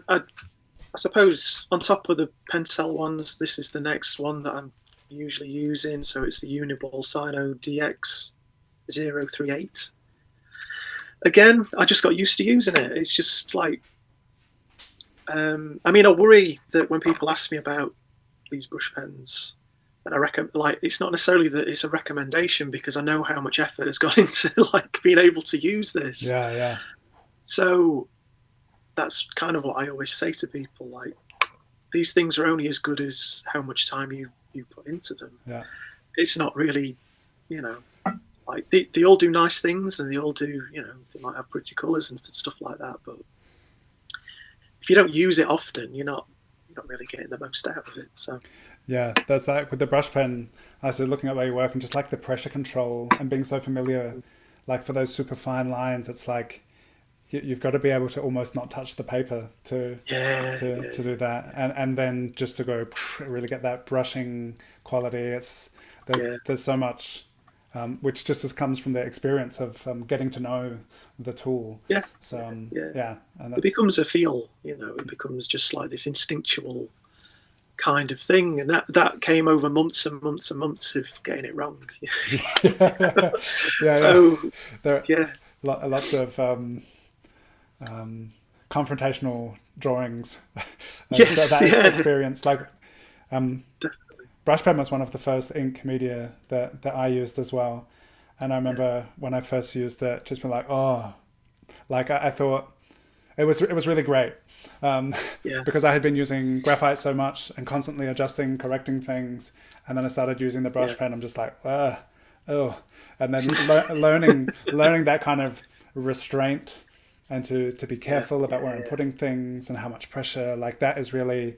suppose on top of the Pentel ones, this is the next one that I'm usually using. So it's the Uniball Sino DX038. Again, I just got used to using it. It's just like, I mean, I worry that when people ask me about these brush pens, and I recommend, like, it's not necessarily that it's a recommendation, because I know how much effort has gone into like being able to use this. Yeah, yeah. So that's kind of what I always say to people, like, these things are only as good as how much time you put into them. Yeah. It's not really, you know, like they all do nice things, and they all do, you know, they might have pretty colors and stuff like that, but if you don't use it often, you're not really getting the most out of it. So Yeah, there's that with the brush pen. I was looking at where you work and just like the pressure control and being so familiar, like for those super fine lines, it's like you've got to be able to almost not touch the paper to yeah, to do that, and then just to go really get that brushing quality. It's there's so much, which just comes from the experience of getting to know the tool. yeah, So yeah. yeah, and It that's becomes a feel, you know. It becomes just like this instinctual kind of thing, and that came over months and months and months of getting it wrong. yeah, yeah. So There are yeah, lots of confrontational drawings. yes, That yeah, experience, like definitely, brush pen was one of the first ink media that I used as well. And I yeah, remember when I first used it, just being like, oh, like I thought it was really great, yeah, because I had been using graphite so much and constantly adjusting, correcting things, and then I started using the yeah, brush pen. I'm just like, oh, and then learning that kind of restraint and to be yeah, careful about where I'm yeah, putting things and how much pressure, like that is really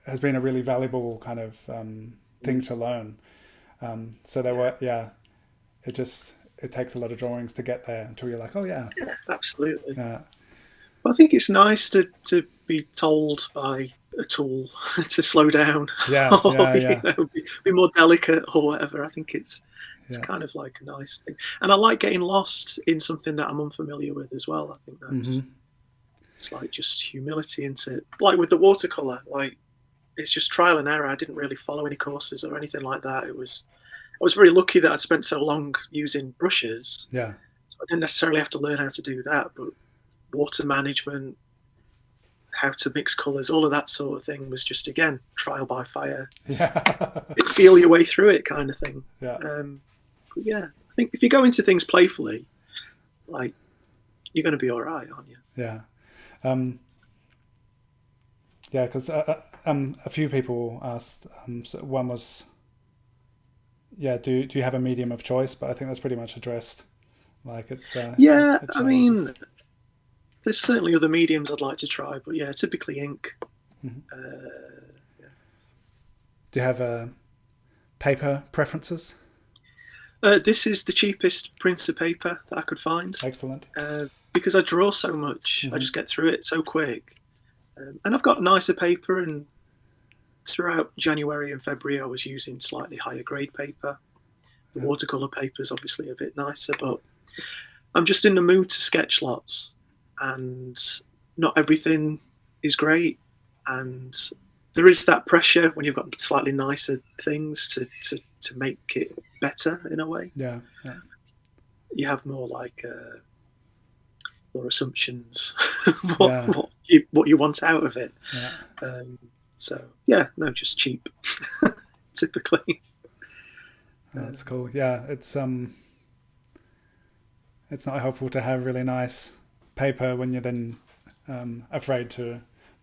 has been a really valuable kind of thing to learn. So there yeah, were, yeah, it takes a lot of drawings to get there until you're like, oh yeah, yeah, absolutely. yeah, Well, I think it's nice to be told by a tool to slow down, yeah, or yeah, yeah, be more delicate or whatever. I think it's yeah. kind of like a nice thing, and I like getting lost in something that I'm unfamiliar with as well. I think Mm-hmm. it's like just humility into it. Like with the watercolor, like it's just trial and error. I didn't really follow any courses or anything like that. I was very lucky that I'd spent so long using brushes, Yeah, so I didn't necessarily have to learn how to do that, but water management, how to mix colours, all of that sort of thing was just, again, trial by fire. yeah, Feel your way through it, kind of thing. yeah, But yeah, I think if you go into things playfully, like, you're going to be all right, aren't you? yeah, yeah. Because a few people asked. So one was, yeah, do you have a medium of choice? But I think that's pretty much addressed. Like Yeah, it I mean, changes. there's certainly other mediums I'd like to try, but yeah, typically ink. Mhm. Uh, Do you have paper preferences? this is the cheapest printer paper that I could find, Excellent. because I draw so much. I Hmm. just get through it so quick. And I've got nicer paper, and throughout January and February, I was using slightly higher grade paper. The Yeah. watercolor paper is obviously a bit nicer, but I'm just in the mood to sketch lots, and not everything is great. And there is that pressure when you've got slightly nicer things to make it better in a way. Yeah. Yeah. You have more like more assumptions Yeah. what you want out of it. Yeah. Um, so yeah, no, just cheap, typically. That's cool. Yeah. It's not helpful to have really nice paper when you're then afraid to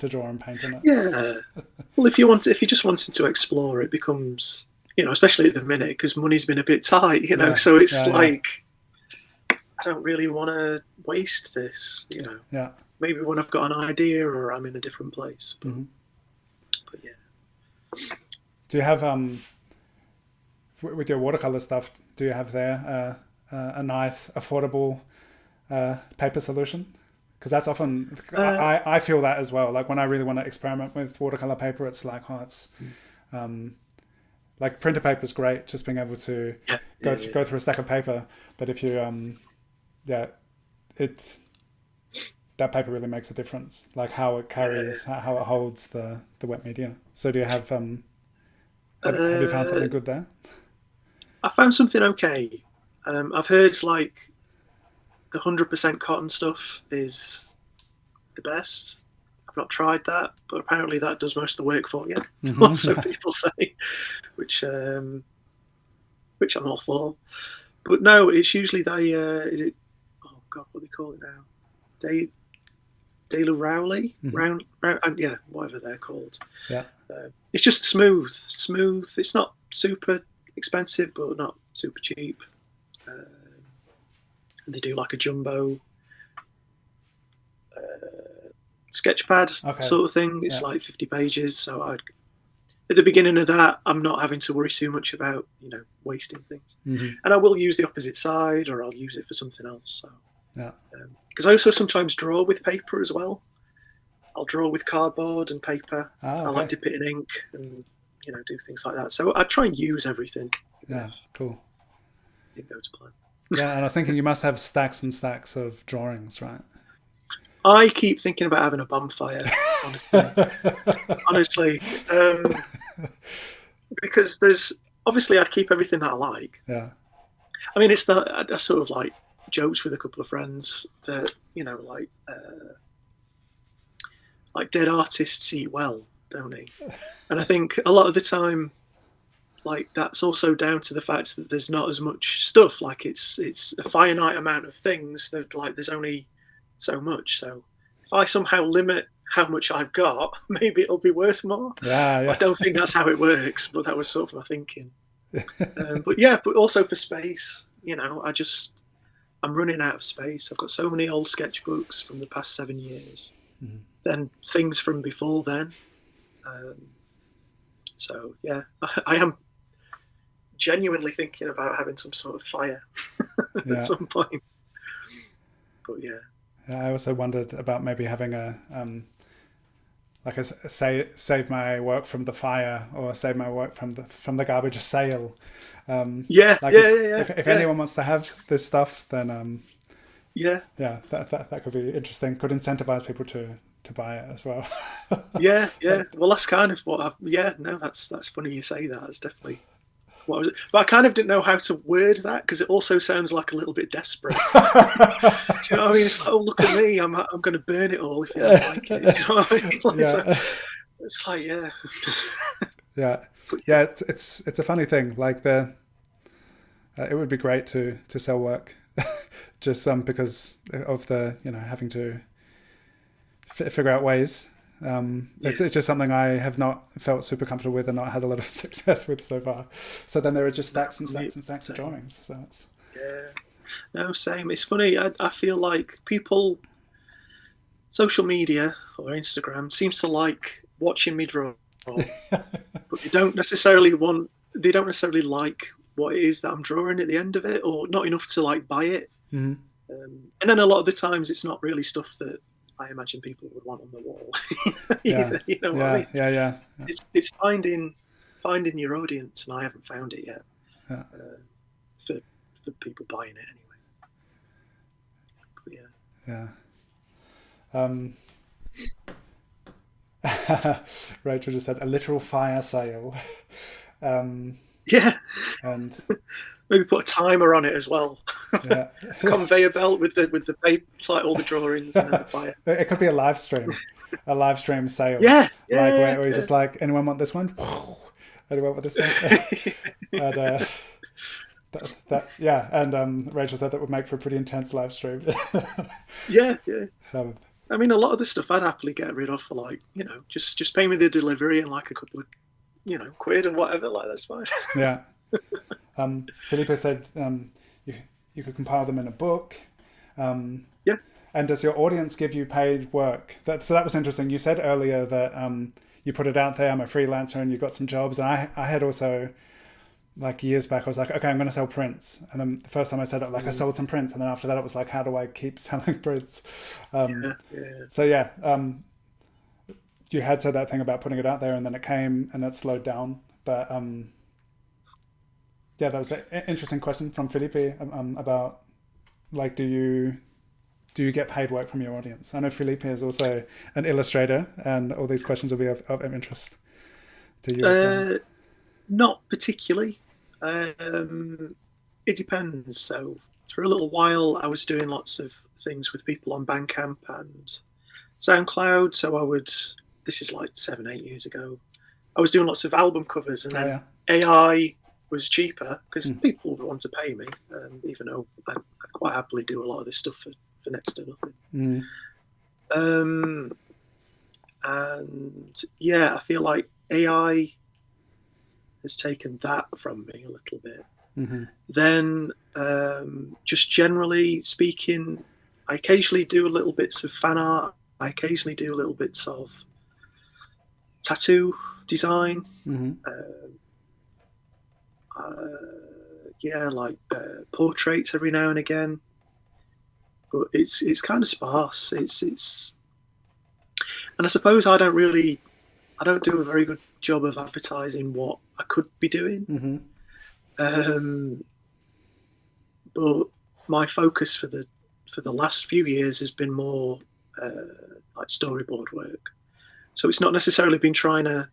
draw and paint on it. Yeah. Well, if you just wanted to explore, it becomes, especially at the minute, because money's been a bit tight, Yeah. so it's Yeah. Yeah. like, I don't really want to waste this, Yeah. maybe when I've got an idea or I'm in a different place, but, Hmm. but yeah. Do you have with your watercolor stuff? Do you have there a nice affordable paper solution? Because that's often Uh, I feel that as well. Like when I really want to experiment with watercolor paper, it's like it's um, like printer paper is great, just being able to yeah, go yeah, go through a stack of paper. But if you yeah, it that paper really makes a difference, like how it carries, how it holds the wet media. So do you have you found Uh, something good there? I found something okay. I've heard like the 100% cotton stuff is the best. I've not tried that, but apparently that does most of the work for you. So Yeah. people say, which I'm all for. But no, it's usually they. Is it? Oh God, what do they call it now? Day De La Rowley, yeah, whatever they're called. Yeah. It's just smooth. It's not super expensive, but not super cheap. And they do like a jumbo sketchpad Okay. sort of thing. It's Yeah. like 50 pages. So at the beginning of that, I'm not having to worry too much about wasting things. And I will use the opposite side, or I'll use it for something else. So Yeah. because I also sometimes draw with paper as well. I'll draw with cardboard and paper. Ah, I like okay. dip it in ink and do things like that. So I try and use everything. Yeah. Cool. It go to plan. Yeah, and I was thinking you must have stacks and stacks of drawings, right? I keep thinking about having a bonfire, honestly, because there's obviously I keep everything that I like. Yeah. I mean, it's I sort of like jokes with a couple of friends that like dead artists eat well, don't they? And I think a lot of the time, like that's also down to the fact that there's not as much stuff. Like it's a finite amount of things that like there's only so much. So if I somehow limit how much I've got, maybe it'll be worth more. Yeah. I don't think that's how it works, but that was sort of my thinking. But also for space, I'm running out of space. I've got so many old sketchbooks from the past 7 years, then things from before then. So yeah, I am genuinely thinking about having some sort of fire at some point. But yeah. I also wondered about maybe having a like a save my work from the fire, or save my work from the garbage sale. Like if anyone wants to have this stuff, then that could be interesting. Could incentivize people to buy it as well. Well, that's kind of what that's funny you say that. That's definitely what I was, but I kind of didn't know how to word that because it also sounds like a little bit desperate. Do you know what I mean? It's like, oh, look at me, I'm going to burn it all if you don't like it. Do you know what I mean? Like, so, it's like it's a funny thing. Like it would be great to sell work, just because of the having to figure out ways. It's just something I have not felt super comfortable with and not had a lot of success with so far. So then there are just stacks and stacks and stacks of drawings. So it's same. It's funny. I feel like people, social media or Instagram seems to like watching me draw, but they don't necessarily like what it is that I'm drawing at the end of it, or not enough to like buy it. And then a lot of the times it's not really stuff that I imagine people would want on the wall either. You know what I mean? Yeah. It's finding your audience, and I haven't found it yet. For people buying it anyway. But Yeah. Rachel just said a literal fire sale. And maybe put a timer on it as well. Yeah. Conveyor belt with the paper, like all the drawings and then the fire. It could be a live stream sale. Where you're just like, anyone want this one? Anyone want this one? And Rachel said that would make for a pretty intense live stream. Yeah. I mean, a lot of the stuff I'd happily get rid of for like, just pay me the delivery and like a couple of, quid and whatever. Like that's fine. Yeah. Felipe said you could compile them in a book. And does your audience give you paid work? So that was interesting. You said earlier that you put it out there. I'm a freelancer, and you got some jobs. And I had also, like years back, I was like, okay, I'm going to sell prints. And then the first time I said it, like I sold some prints, and then after that, it was like, how do I keep selling prints? So you had said that thing about putting it out there, and then it came, and that slowed down. But that was an interesting question from Felipe about like, do do you get paid work from your audience? I know Felipe is also an illustrator, and all these questions will be of interest to you as well. Not particularly. It depends. So for a little while, I was doing lots of things with people on Bandcamp and SoundCloud. So I would. This is like 7, 8 years ago. I was doing lots of album covers, and then AI was cheaper because people would want to pay me, even though I quite happily do a lot of this stuff for next to nothing. And yeah, I feel like AI has taken that from me a little bit. Then just generally speaking, I occasionally do a little bits of fan art. I occasionally do little bits of tattoo design. Yeah, like portraits every now and again. But it's kind of sparse. It's and I suppose I don't do a very good job of advertising what I could be doing. But my focus for the last few years has been more like storyboard work. So it's not necessarily been trying to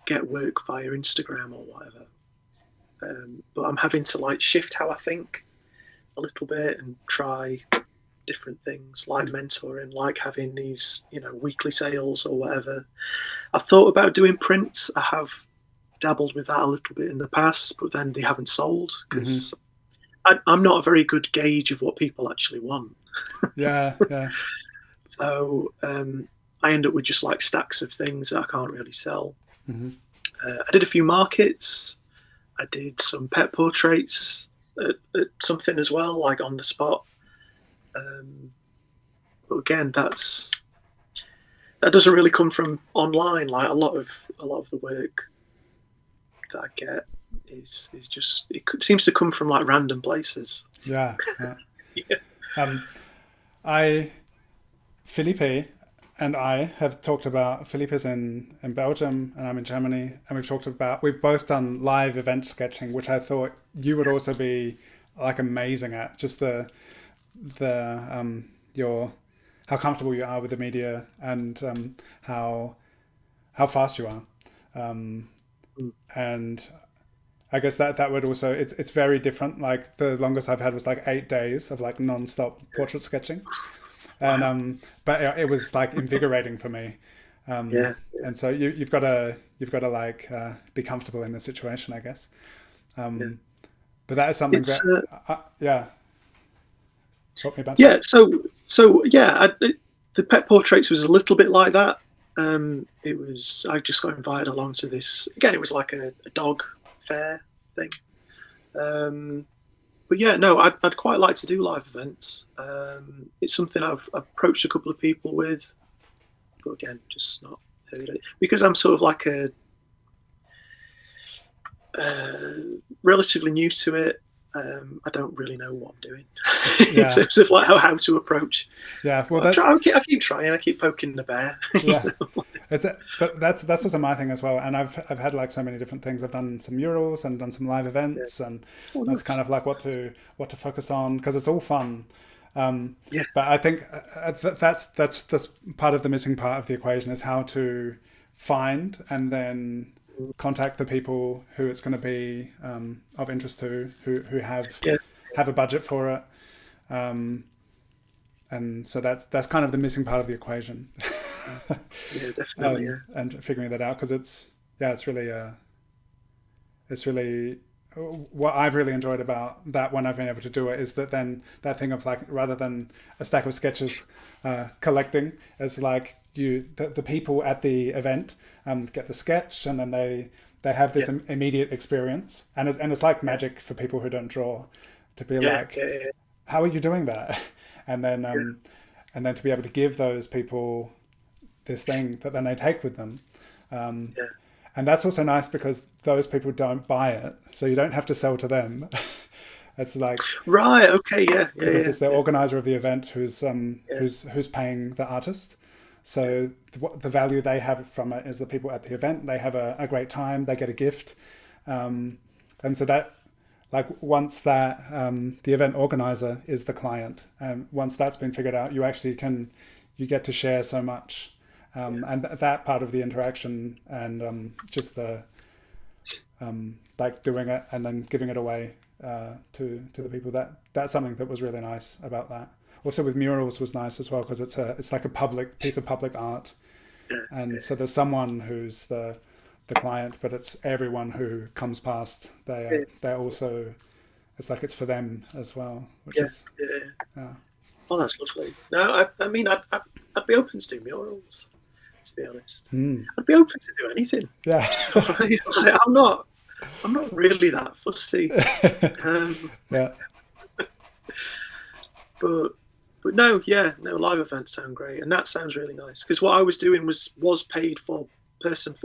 get work via Instagram or whatever. But I'm having to like shift how I think a little bit and try different things like mentoring, like having these, weekly sales or whatever. I've thought about doing prints. I have dabbled with that a little bit in the past, but then they haven't sold because I'm not a very good gauge of what people actually want. Yeah. So I end up with just like stacks of things that I can't really sell. I did a few markets. I did some pet portraits at something as well, like on the spot. But again, that doesn't really come from online. Like a lot of the work that I get is just seems to come from like random places. Yeah. Felipe and I have talked about, Felipe's in Belgium and I'm in Germany, and we've both done live event sketching, which I thought you would also be like amazing at. Just how comfortable you are with the media and how fast you are. And I guess that would also, it's very different. Like the longest I've had was like 8 days of like non-stop portrait sketching. And but it was like invigorating for me. And so you've got to like be comfortable in the situation, I guess. But that is something talk me about. Yeah, so yeah, the pet portraits was a little bit like that. I just got invited along to this. Again, it was like a dog fair thing. But yeah, no, I'd quite like to do live events. It's something I've approached a couple of people with, but again, just not heard it because I'm sort of like a relatively new to it. I don't really know what I'm doing in terms of like how to approach. Yeah, well, I keep trying. I keep poking the bear. Yeah, but that's also my thing as well. And I've had like so many different things. I've done some murals and done some live events, and that's kind of like what to focus on because it's all fun. But I think that's part of the missing part of the equation is how to find and then contact the people who it's going to be of interest to, who have a budget for it, and so that's kind of the missing part of the equation. Yeah, definitely. And figuring that out because it's really what I've really enjoyed about that when I've been able to do it is that then that thing of like rather than a stack of sketches collecting, it's like the people at the event get the sketch and then they have this immediate experience and it's like magic for people who don't draw to be how are you doing that? And then and then to be able to give those people this thing that then they take with them. And that's also nice because those people don't buy it, so you don't have to sell to them. It's like right, okay, because it's the organizer of the event who's paying the artist. So the value they have from it is the people at the event. They have a great time. They get a gift, and so that like once that the event organizer is the client, and once that's been figured out, you get to share so much, and that part of the interaction and just the like doing it and then giving it away to the people, that's something that was really nice about that. Also with murals was nice as well, because it's like a public piece of public art, and so there's someone who's the client, but it's everyone who comes past. They're also, it's like it's for them as well, which is yeah. Oh, that's lovely. No, I mean, I'd be open to do murals, to be honest. I'd be open to do anything. Yeah. Like, I'm not really that fussy. Yeah. But no, live events sound great, and that sounds really nice, because what I was doing was paid for person.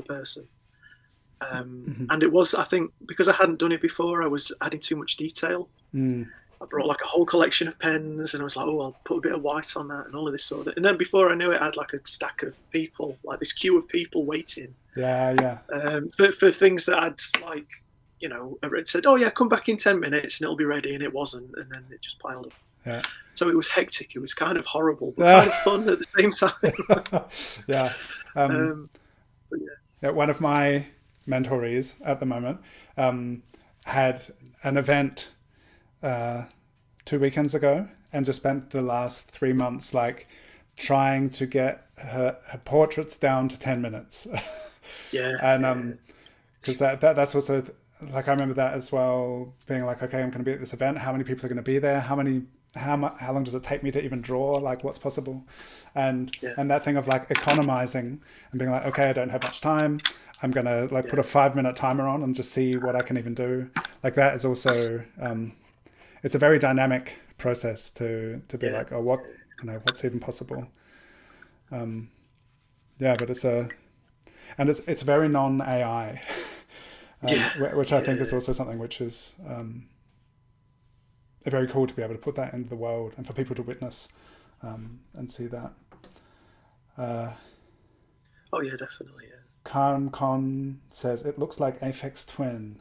And it was, I think, because I hadn't done it before, I was adding too much detail. I brought like a whole collection of pens, and I was like, oh, I'll put a bit of white on that and all of this sort of thing. And then before I knew it, I had like a stack of people, like this queue of people waiting. For things that I'd like, you know, it said, oh yeah, come back in 10 minutes and it'll be ready, and it wasn't, and then it just piled up. Yeah. So it was hectic. It was kind of horrible, but kind of fun at the same time. Yeah. One of my mentorees at the moment had an event 2 weekends ago, and just spent the last 3 months like trying to get her portraits down to 10 minutes. And because that's also like, I remember that as well, being like, okay, I'm going to be at this event, how many people are going to be there, how long does it take me to even draw, like what's possible, and that thing of like economizing and being like, okay, I don't have much time, I'm gonna like put a 5-minute timer on and just see what I can even do. Like that is also it's a very dynamic process to be like, oh, what's even possible. But it's very non-AI, which I think is also something which is very cool to be able to put that into the world and for people to witness and see that. Oh yeah, definitely. Yeah. Con says it looks like Aphex Twin.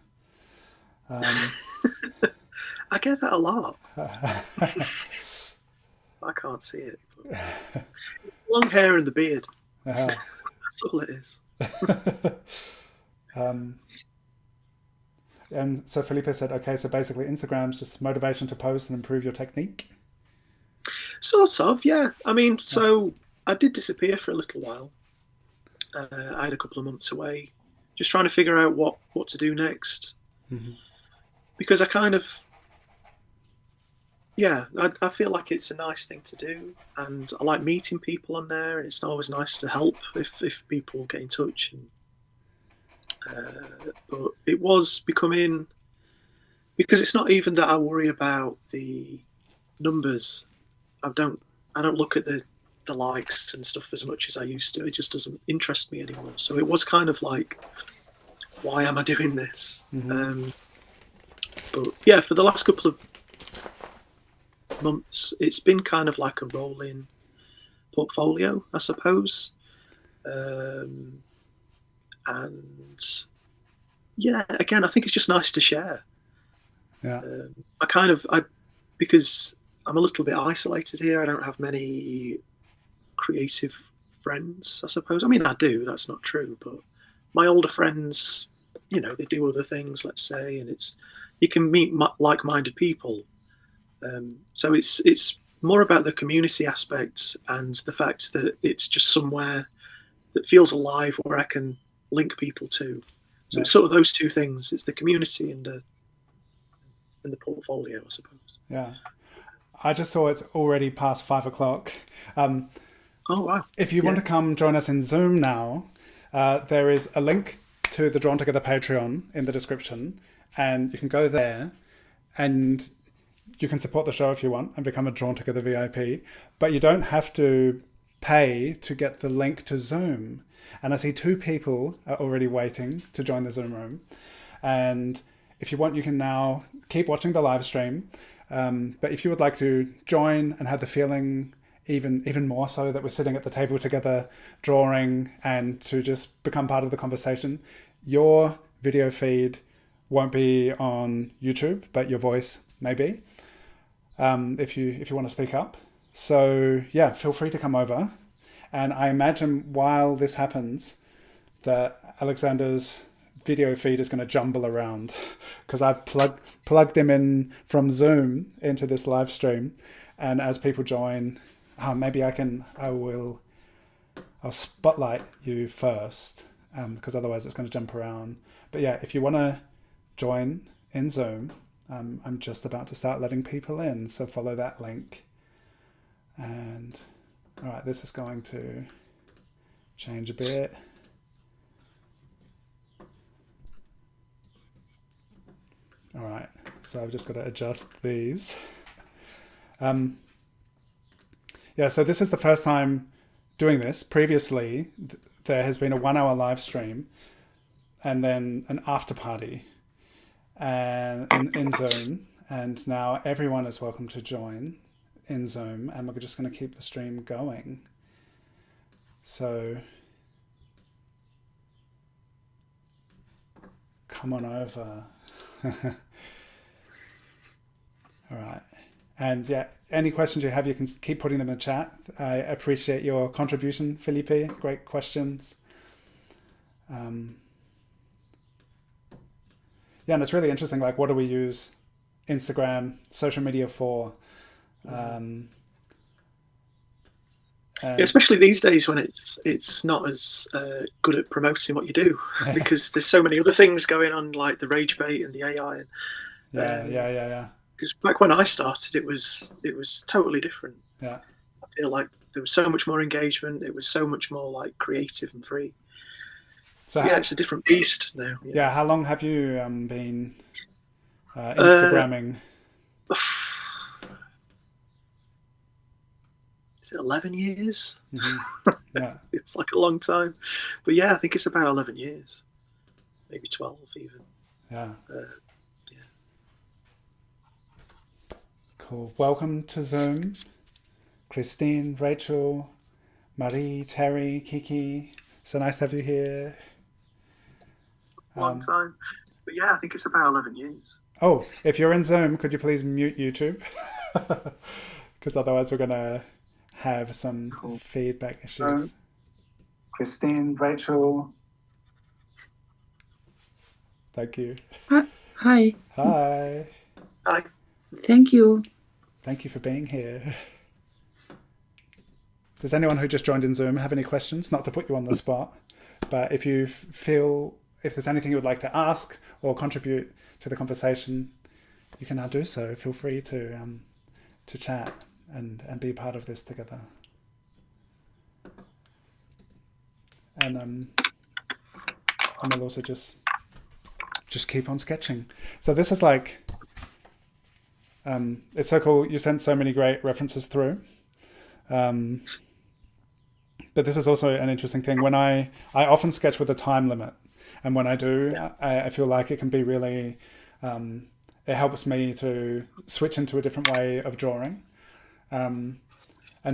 I get that a lot. I can't see it. Long hair and the beard. That's all it is. And so Felipe said, okay, so basically Instagram's just motivation to post and improve your technique? Sort of, yeah. I mean, so I did disappear for a little while. I had a couple of months away, just trying to figure out what to do next. Because I kind of, I feel like it's a nice thing to do, and I like meeting people on there, and it's always nice to help if people get in touch. But it was becoming, because it's not even that I worry about the numbers. I don't look at the likes and stuff as much as I used to. It just doesn't interest me anymore. So it was kind of like, why am I doing this? But yeah, for the last couple of months, it's been kind of like a rolling portfolio, I suppose. And yeah, again, I think it's just nice to share. Because I'm a little bit isolated here. I don't have many creative friends, I suppose. I mean, I do, that's not true, but my older friends, you know, they do other things, let's say, and you can meet like-minded people. So it's more about the community aspect and the fact that it's just somewhere that feels alive, where I can link people to. So it's sort of those two things. It's the community and the portfolio, I suppose. Yeah. I just saw it's already past 5:00. Oh, wow. If you want to come join us in Zoom now, there is a link to the Drawn Together Patreon in the description, and you can go there and you can support the show if you want and become a Drawn Together VIP, but you don't have to pay to get the link to Zoom. And I see 2 people are already waiting to join the Zoom room. And if you want, you can now keep watching the live stream. But if you would like to join and have the feeling even more so that we're sitting at the table together, drawing, and to just become part of the conversation, your video feed won't be on YouTube, but your voice may be, if you want to speak up. So yeah, feel free to come over. And I imagine while this happens, that Alexander's video feed is going to jumble around because I've plugged him in from Zoom into this live stream, and as people join, maybe I'll spotlight you first, because otherwise it's going to jump around. But yeah, if you want to join in Zoom, I'm just about to start letting people in, so follow that link. And all right, this is going to change a bit. All right, so I've just got to adjust these. Yeah, so this is the first time doing this. Previously, there has been a 1 hour live stream and then an after party and in Zoom. And now everyone is welcome to join in Zoom, and we're just going to keep the stream going. So come on over. All right. And yeah, any questions you have, you can keep putting them in the chat. I appreciate your contribution, Felipe. Great questions. Yeah, and it's really interesting. Like, what do we use Instagram, social media for? Especially these days when it's not as good at promoting what you do, because there's so many other things going on, like the rage bait and the AI. Yeah. Because back when I started, it was totally different. Yeah. I feel like there was so much more engagement. It was so much more like creative and free. So yeah, it's a different beast now. Yeah. How long have you been Instagramming? Is it 11 years? Mm-hmm. Yeah. It's like a long time. But yeah, I think it's about 11 years. Maybe 12 even. Yeah. Yeah. Cool. Welcome to Zoom. Christine, Rachel, Marie, Terry, Kiki. So nice to have you here. Long time. But yeah, I think it's about 11 years. Oh, if you're in Zoom, could you please mute YouTube? Because otherwise we're going to have some feedback issues. Christine, Rachel. Thank you. Hi. Hi. Hi. Thank you. Thank you for being here. Does anyone who just joined in Zoom have any questions? Not to put you on the spot, but if you feel, if there's anything you would like to ask or contribute to the conversation, you can now do so. Feel free to chat and be part of this together. And we'll also just keep on sketching. So this is like, it's so cool. You sent so many great references through. But this is also an interesting thing. When I often sketch with a time limit. And when I do, I feel like it can be really, it helps me to switch into a different way of drawing. And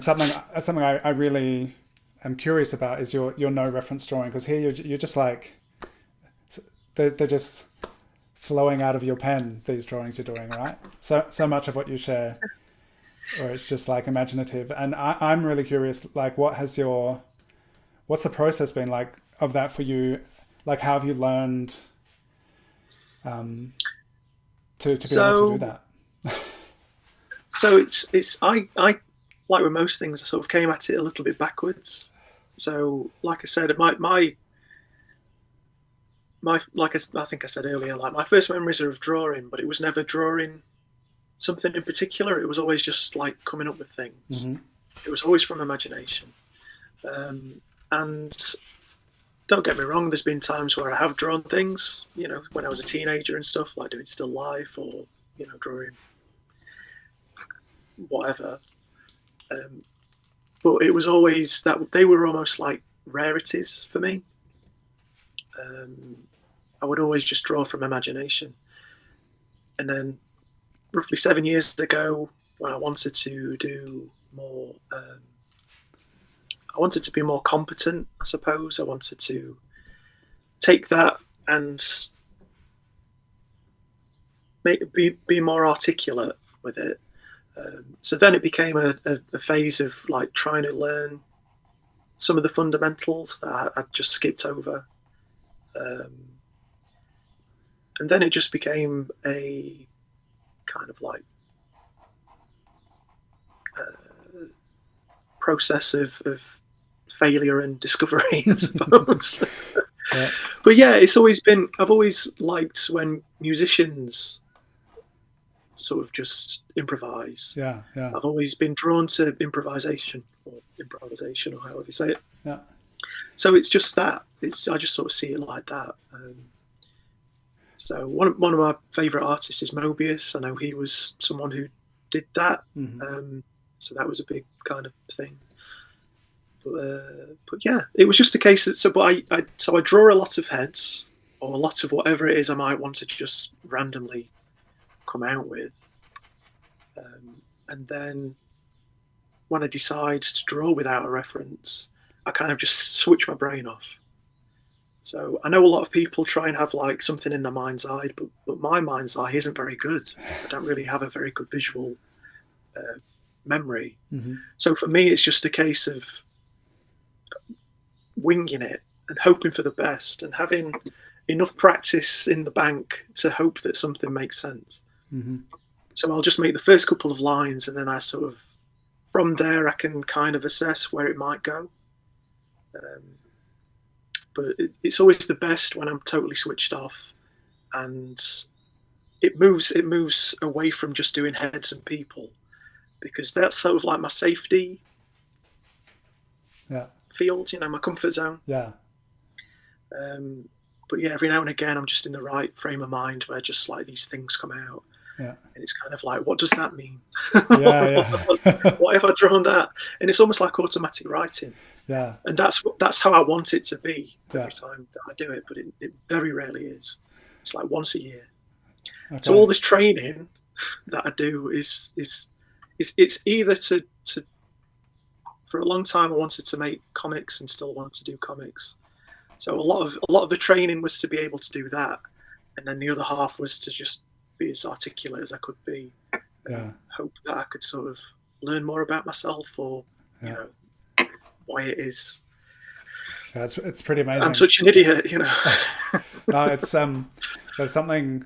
something I really am curious about is your no reference drawing, because here you're just like, they're just flowing out of your pen, these drawings you're doing, right? So much of what you share, or it's just like imaginative. And I'm really curious, like, what's the process been like of that for you? Like, how have you learned to be able to do that? So it's I like with most things, I sort of came at it a little bit backwards. So like I said, my like I think I said earlier, like my first memories are of drawing, but it was never drawing something in particular. It was always just like coming up with things. Mm-hmm. It was always from imagination. And don't get me wrong, there's been times where I have drawn things, you know, when I was a teenager and stuff, like doing still life or, you know, drawing whatever. But it was always that they were almost like rarities for me. I would always just draw from imagination. And then roughly 7 years ago, when I wanted to do more, I wanted to be more competent, I suppose. I wanted to take that and be more articulate with it. So then it became a phase of like trying to learn some of the fundamentals that I'd just skipped over. And then it just became a kind of like process of failure and discovery, I suppose. Yeah. But yeah, it's always been, I've always liked when musicians sort of just improvise. Yeah. I've always been drawn to improvisation or however you say it. Yeah. So it's just that. I just sort of see it like that. So one of my favourite artists is Mobius. I know he was someone who did that. Mm-hmm. So that was a big kind of thing. But yeah, it was just a case of I draw a lot of heads or a lot of whatever it is I might want to just randomly come out with, and then when I decide to draw without a reference, I kind of just switch my brain off. So I know a lot of people try and have like something in their mind's eye, but my mind's eye isn't very good. I don't really have a very good visual memory. Mm-hmm. So for me, it's just a case of winging it and hoping for the best and having enough practice in the bank to hope that something makes sense. Mm-hmm. So I'll just make the first couple of lines, and then I sort of, from there, I can kind of assess where it might go. But it's always the best when I'm totally switched off, and it moves away from just doing heads and people, because that's sort of like my safety field, my comfort zone. Yeah. But yeah, every now and again, I'm just in the right frame of mind where just like these things come out. Yeah. And it's kind of like, what does that mean? Yeah. What have I drawn that? And it's almost like automatic writing. Yeah. And that's how I want it to be every Yeah. time that I do it, but it very rarely is. It's like once a year. Okay. So all this training that I do is it's either to for a long time I wanted to make comics and still want to do comics. So a lot of the training was to be able to do that, and then the other half was to just be as articulate as I could be. Yeah. Hope that I could sort of learn more about myself, or why it is. Yeah, it's pretty amazing. I'm such an idiot, No, it's there's something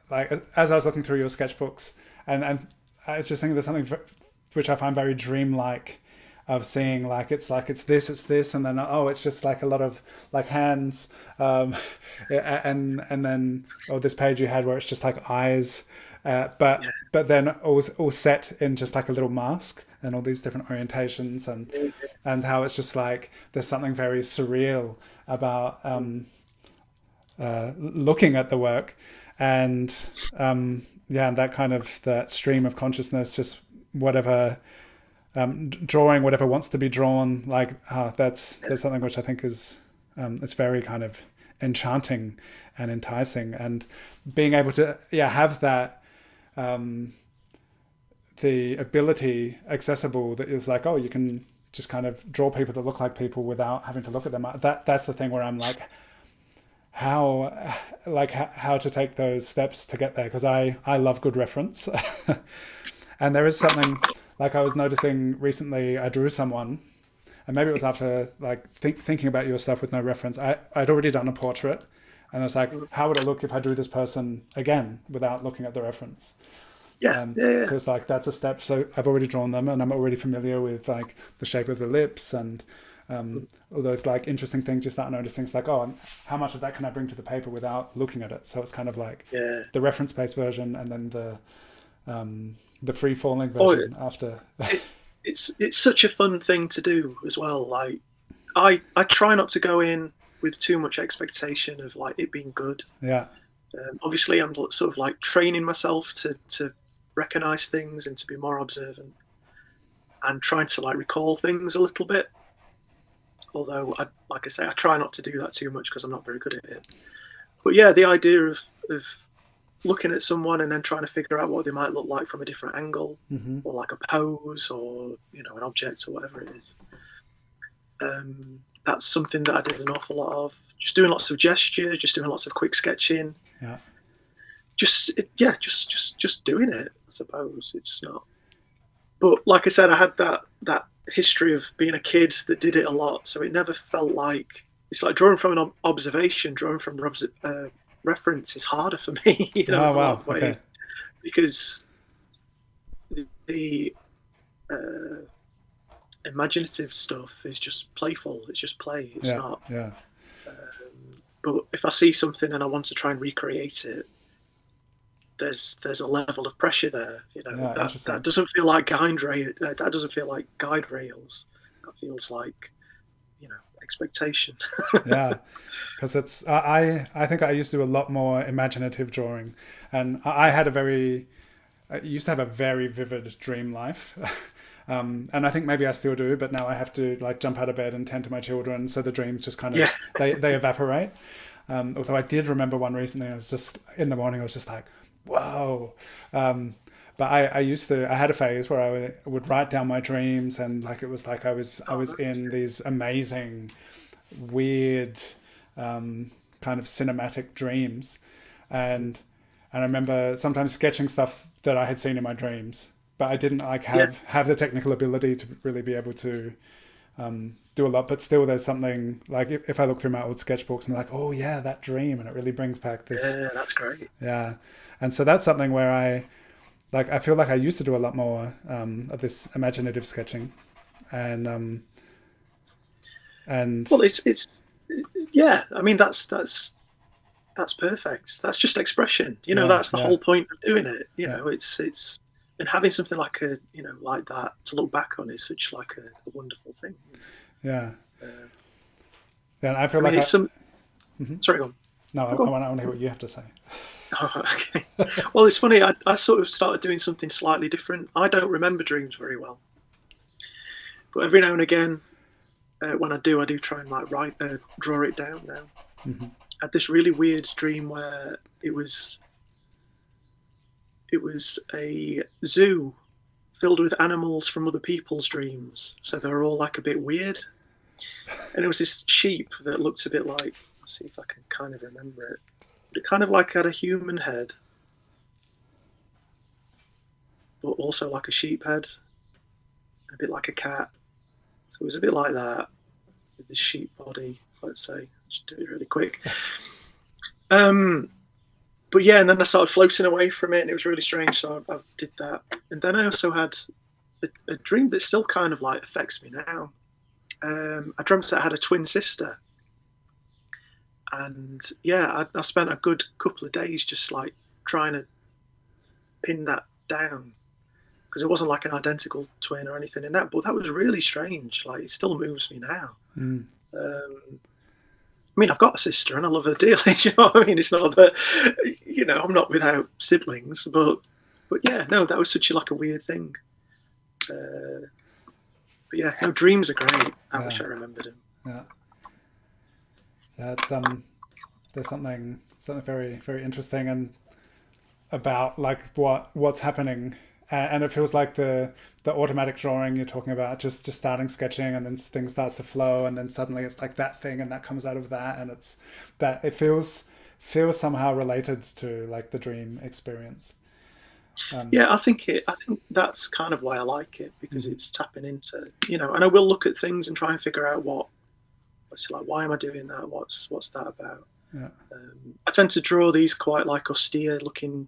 like as I was looking through your sketchbooks, and I was just thinking there's something which I find very dreamlike of seeing, like it's this, and then it's just like a lot of like hands, and then this page you had where it's just like eyes, but then all set in just like a little mask and all these different orientations, and how it's just like there's something very surreal about looking at the work, and and that kind of that stream of consciousness, just whatever. Drawing whatever wants to be drawn, like that's something which I think is it's very kind of enchanting and enticing, and being able to have that the ability accessible that is like, you can just kind of draw people that look like people without having to look at them. That's the thing where I'm like, how to take those steps to get there, because I love good reference. And there is something like I was noticing recently. I drew someone, and maybe it was after like thinking about your stuff with no reference. I'd already done a portrait, and I was like, how would it look if I drew this person again without looking at the reference? Because like that's a step. So I've already drawn them, and I'm already familiar with like the shape of the lips and all those like interesting things. You start noticing things like, how much of that can I bring to the paper without looking at it? So it's kind of like the reference-based version, and then the free-falling version after. It's such a fun thing to do as well. Like I try not to go in with too much expectation of like it being good. Yeah. Obviously, I'm sort of like training myself to recognize things and to be more observant, and trying to like recall things a little bit. Although, like I say, I try not to do that too much because I'm not very good at it. But yeah, the idea of looking at someone and then trying to figure out what they might look like from a different angle, or like a pose, or an object, or whatever it is. That's something that I did an awful lot of. Just doing lots of gestures, just doing lots of quick sketching. Yeah. just doing it. I suppose it's not. But like I said, I had that history of being a kid that did it a lot, so it never felt like it's like drawing from an observation, drawing from reference is harder for me, in Oh, a lot wow. of ways, Okay. because the imaginative stuff is just playful. It's just play. It's Yeah. not. Yeah. But if I see something and I want to try and recreate it, there's a level of pressure there. Yeah. That Interesting. doesn't feel like that doesn't feel like guide rails. That feels like expectation. Yeah, because it's I think I used to do a lot more imaginative drawing, and I used to have a very vivid dream life. And I think maybe I still do, but now I have to like jump out of bed and tend to my children, so the dreams just kind of Yeah. they evaporate. Although I did remember one recently, I was just in the morning, I was just like, whoa. But I had a phase where I would write down my dreams, and like it was like I was in these amazing, weird, kind of cinematic dreams, and I remember sometimes sketching stuff that I had seen in my dreams, but I didn't like Yeah. have the technical ability to really be able to do a lot. But still, there's something like if I look through my old sketchbooks and I'm like, oh yeah, that dream, and it really brings back this. Yeah, that's great. Yeah, and so that's something where I feel like I used to do a lot more of this imaginative sketching, and Well, it's yeah. I mean, that's perfect. That's just expression. yeah, That's the yeah, whole point of doing it. yeah, It's and having something like like that to look back on is such like a wonderful thing. yeah. Uh, Then I feel I mean, like it's some. Sorry, go on. no, Go on. I want to hear what you have to say. Oh, okay. Well, it's funny. I sort of started doing something slightly different. I don't remember dreams very well, but every now and again, when I do try and like draw it down now. Hmm. I had this really weird dream where it was a zoo filled with animals from other people's dreams. So they were all like a bit weird. And it was this sheep that looked a bit like, let's see if I can kind of remember it. But it kind of like had a human head, but also like a sheep head, a bit like a cat. So it was a bit like that with this sheep body, let's say. Just do it really quick. But yeah, and then I started floating away from it, and it was really strange. So I did that, and then I also had a dream that still kind of like affects me now. I dreamt that I had a twin sister, and yeah, I spent a good couple of days just like trying to pin that down because it wasn't like an identical twin or anything in that. But that was really strange. Like it still moves me now. Mm. I mean, I've got a sister and I love her dearly. You know what I mean? It's not that, I'm not without siblings, but yeah, no, that was such like a weird thing. But yeah, no, dreams are great. I wish I remembered them. Yeah. That's there's something very very interesting and about like what's happening, and it feels like the automatic drawing you're talking about, just starting sketching and then things start to flow and then suddenly it's like that thing and that comes out of that, and it's that it feels somehow related to like the dream experience. Yeah, I think that's kind of why I like it, because it's tapping into, and I will look at things and try and figure out what's like, why am I doing that? What's that about? Yeah. I tend to draw these quite like austere looking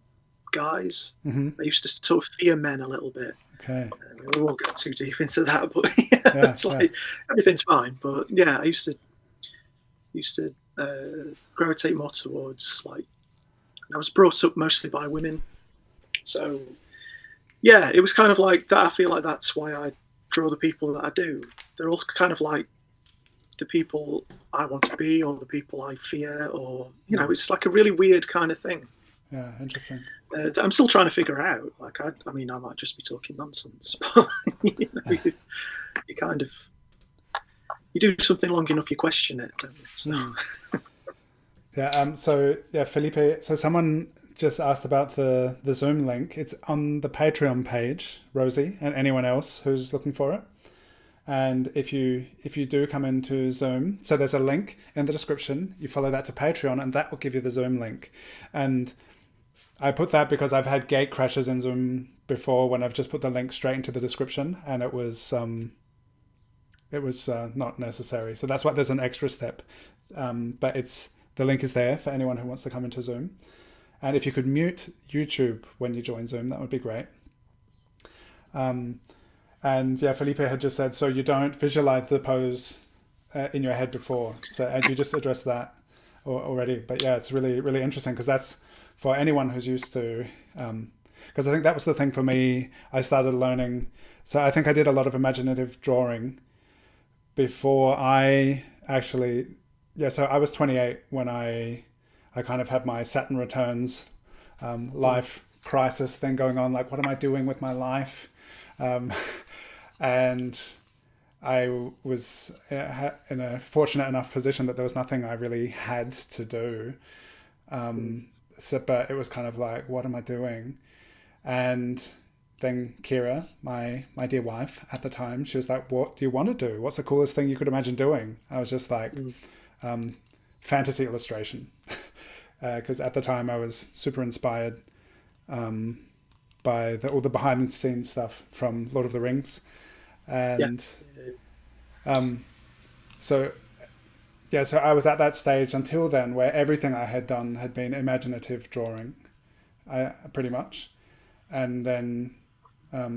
guys. Mm-hmm. I used to sort of fear men a little bit. Okay. We won't go too deep into that, but yeah, it's like everything's fine. But yeah, I used to gravitate more towards like, I was brought up mostly by women, so yeah, it was kind of like that. I feel like that's why I draw the people that I do. They're all kind of like the people I want to be, or the people I fear, or it's like a really weird kind of thing. Yeah, interesting. I'm still trying to figure out. Like, I mean, I might just be talking nonsense, but you kind of you do something long enough, you question it, don't you? So. Yeah. So yeah, Felipe. So someone just asked about the Zoom link. It's on the Patreon page, Rosie, and anyone else who's looking for it. And if you do come into Zoom, so there's a link in the description. You follow that to Patreon, and that will give you the Zoom link. And I put that because I've had gate crashes in Zoom before when I've just put the link straight into the description, and it was not necessary. So that's why there's an extra step. But the link is there for anyone who wants to come into Zoom. And if you could mute YouTube when you join Zoom, that would be great. And yeah, Felipe had just said, so you don't visualize the pose in your head before. So, and you just addressed that already. But yeah, it's really, really interesting because that's for anyone who's used to, because I think that was the thing for me. I started learning. So I think I did a lot of imaginative drawing before I actually, so I was 28 when I kind of had my Saturn Returns life crisis thing going on. Like, what am I doing with my life? And I was in a fortunate enough position that there was nothing I really had to do. But it was kind of like, what am I doing? And then Kira, my dear wife at the time, she was like, what do you want to do? What's the coolest thing you could imagine doing? I was just like, fantasy illustration. Because at the time I was super inspired by all the behind the scenes stuff from Lord of the Rings. And so I was at that stage until then where everything I had done had been imaginative drawing, pretty much. And then I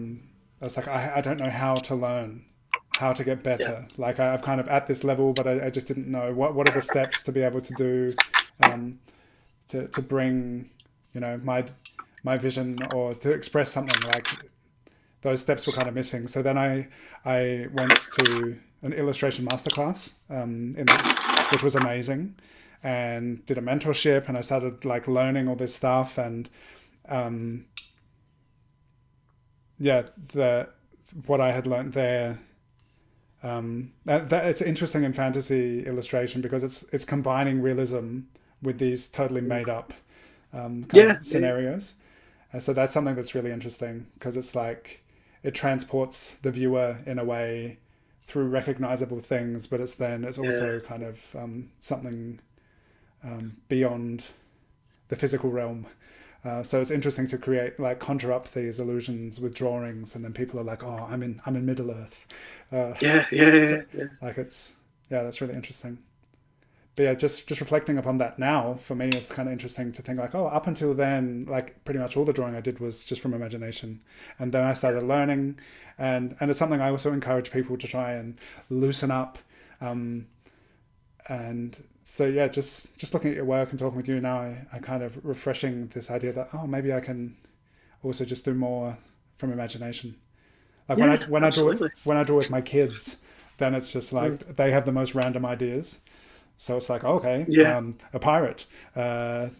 was like, I don't know how to learn, how to get better. Yeah. Like I've kind of at this level, but I just didn't know what are the steps to be able to do, to bring, my vision or to express something. Like those steps were kind of missing. So then I went to an illustration masterclass, which was amazing, and did a mentorship, and I started like learning all this stuff. And what I had learned there, that it's interesting in fantasy illustration because it's combining realism with these totally made up kind of scenarios. So that's something that's really interesting because it's like it transports the viewer in a way through recognizable things, but it's also kind of something beyond the physical realm. So it's interesting to conjure up these illusions with drawings, and then people are like, "Oh, I'm in Middle Earth." Like that's really interesting. But yeah, just reflecting upon that now, for me, it's kind of interesting to think like, oh, up until then, like pretty much all the drawing I did was just from imagination, and then I started learning, and it's something I also encourage people to try and loosen up, and so yeah, just looking at your work and talking with you now, I kind of refreshing this idea that maybe I can also just do more from imagination. Like when I draw with my kids, then it's just like they have the most random ideas. So it's like, okay, a pirate, and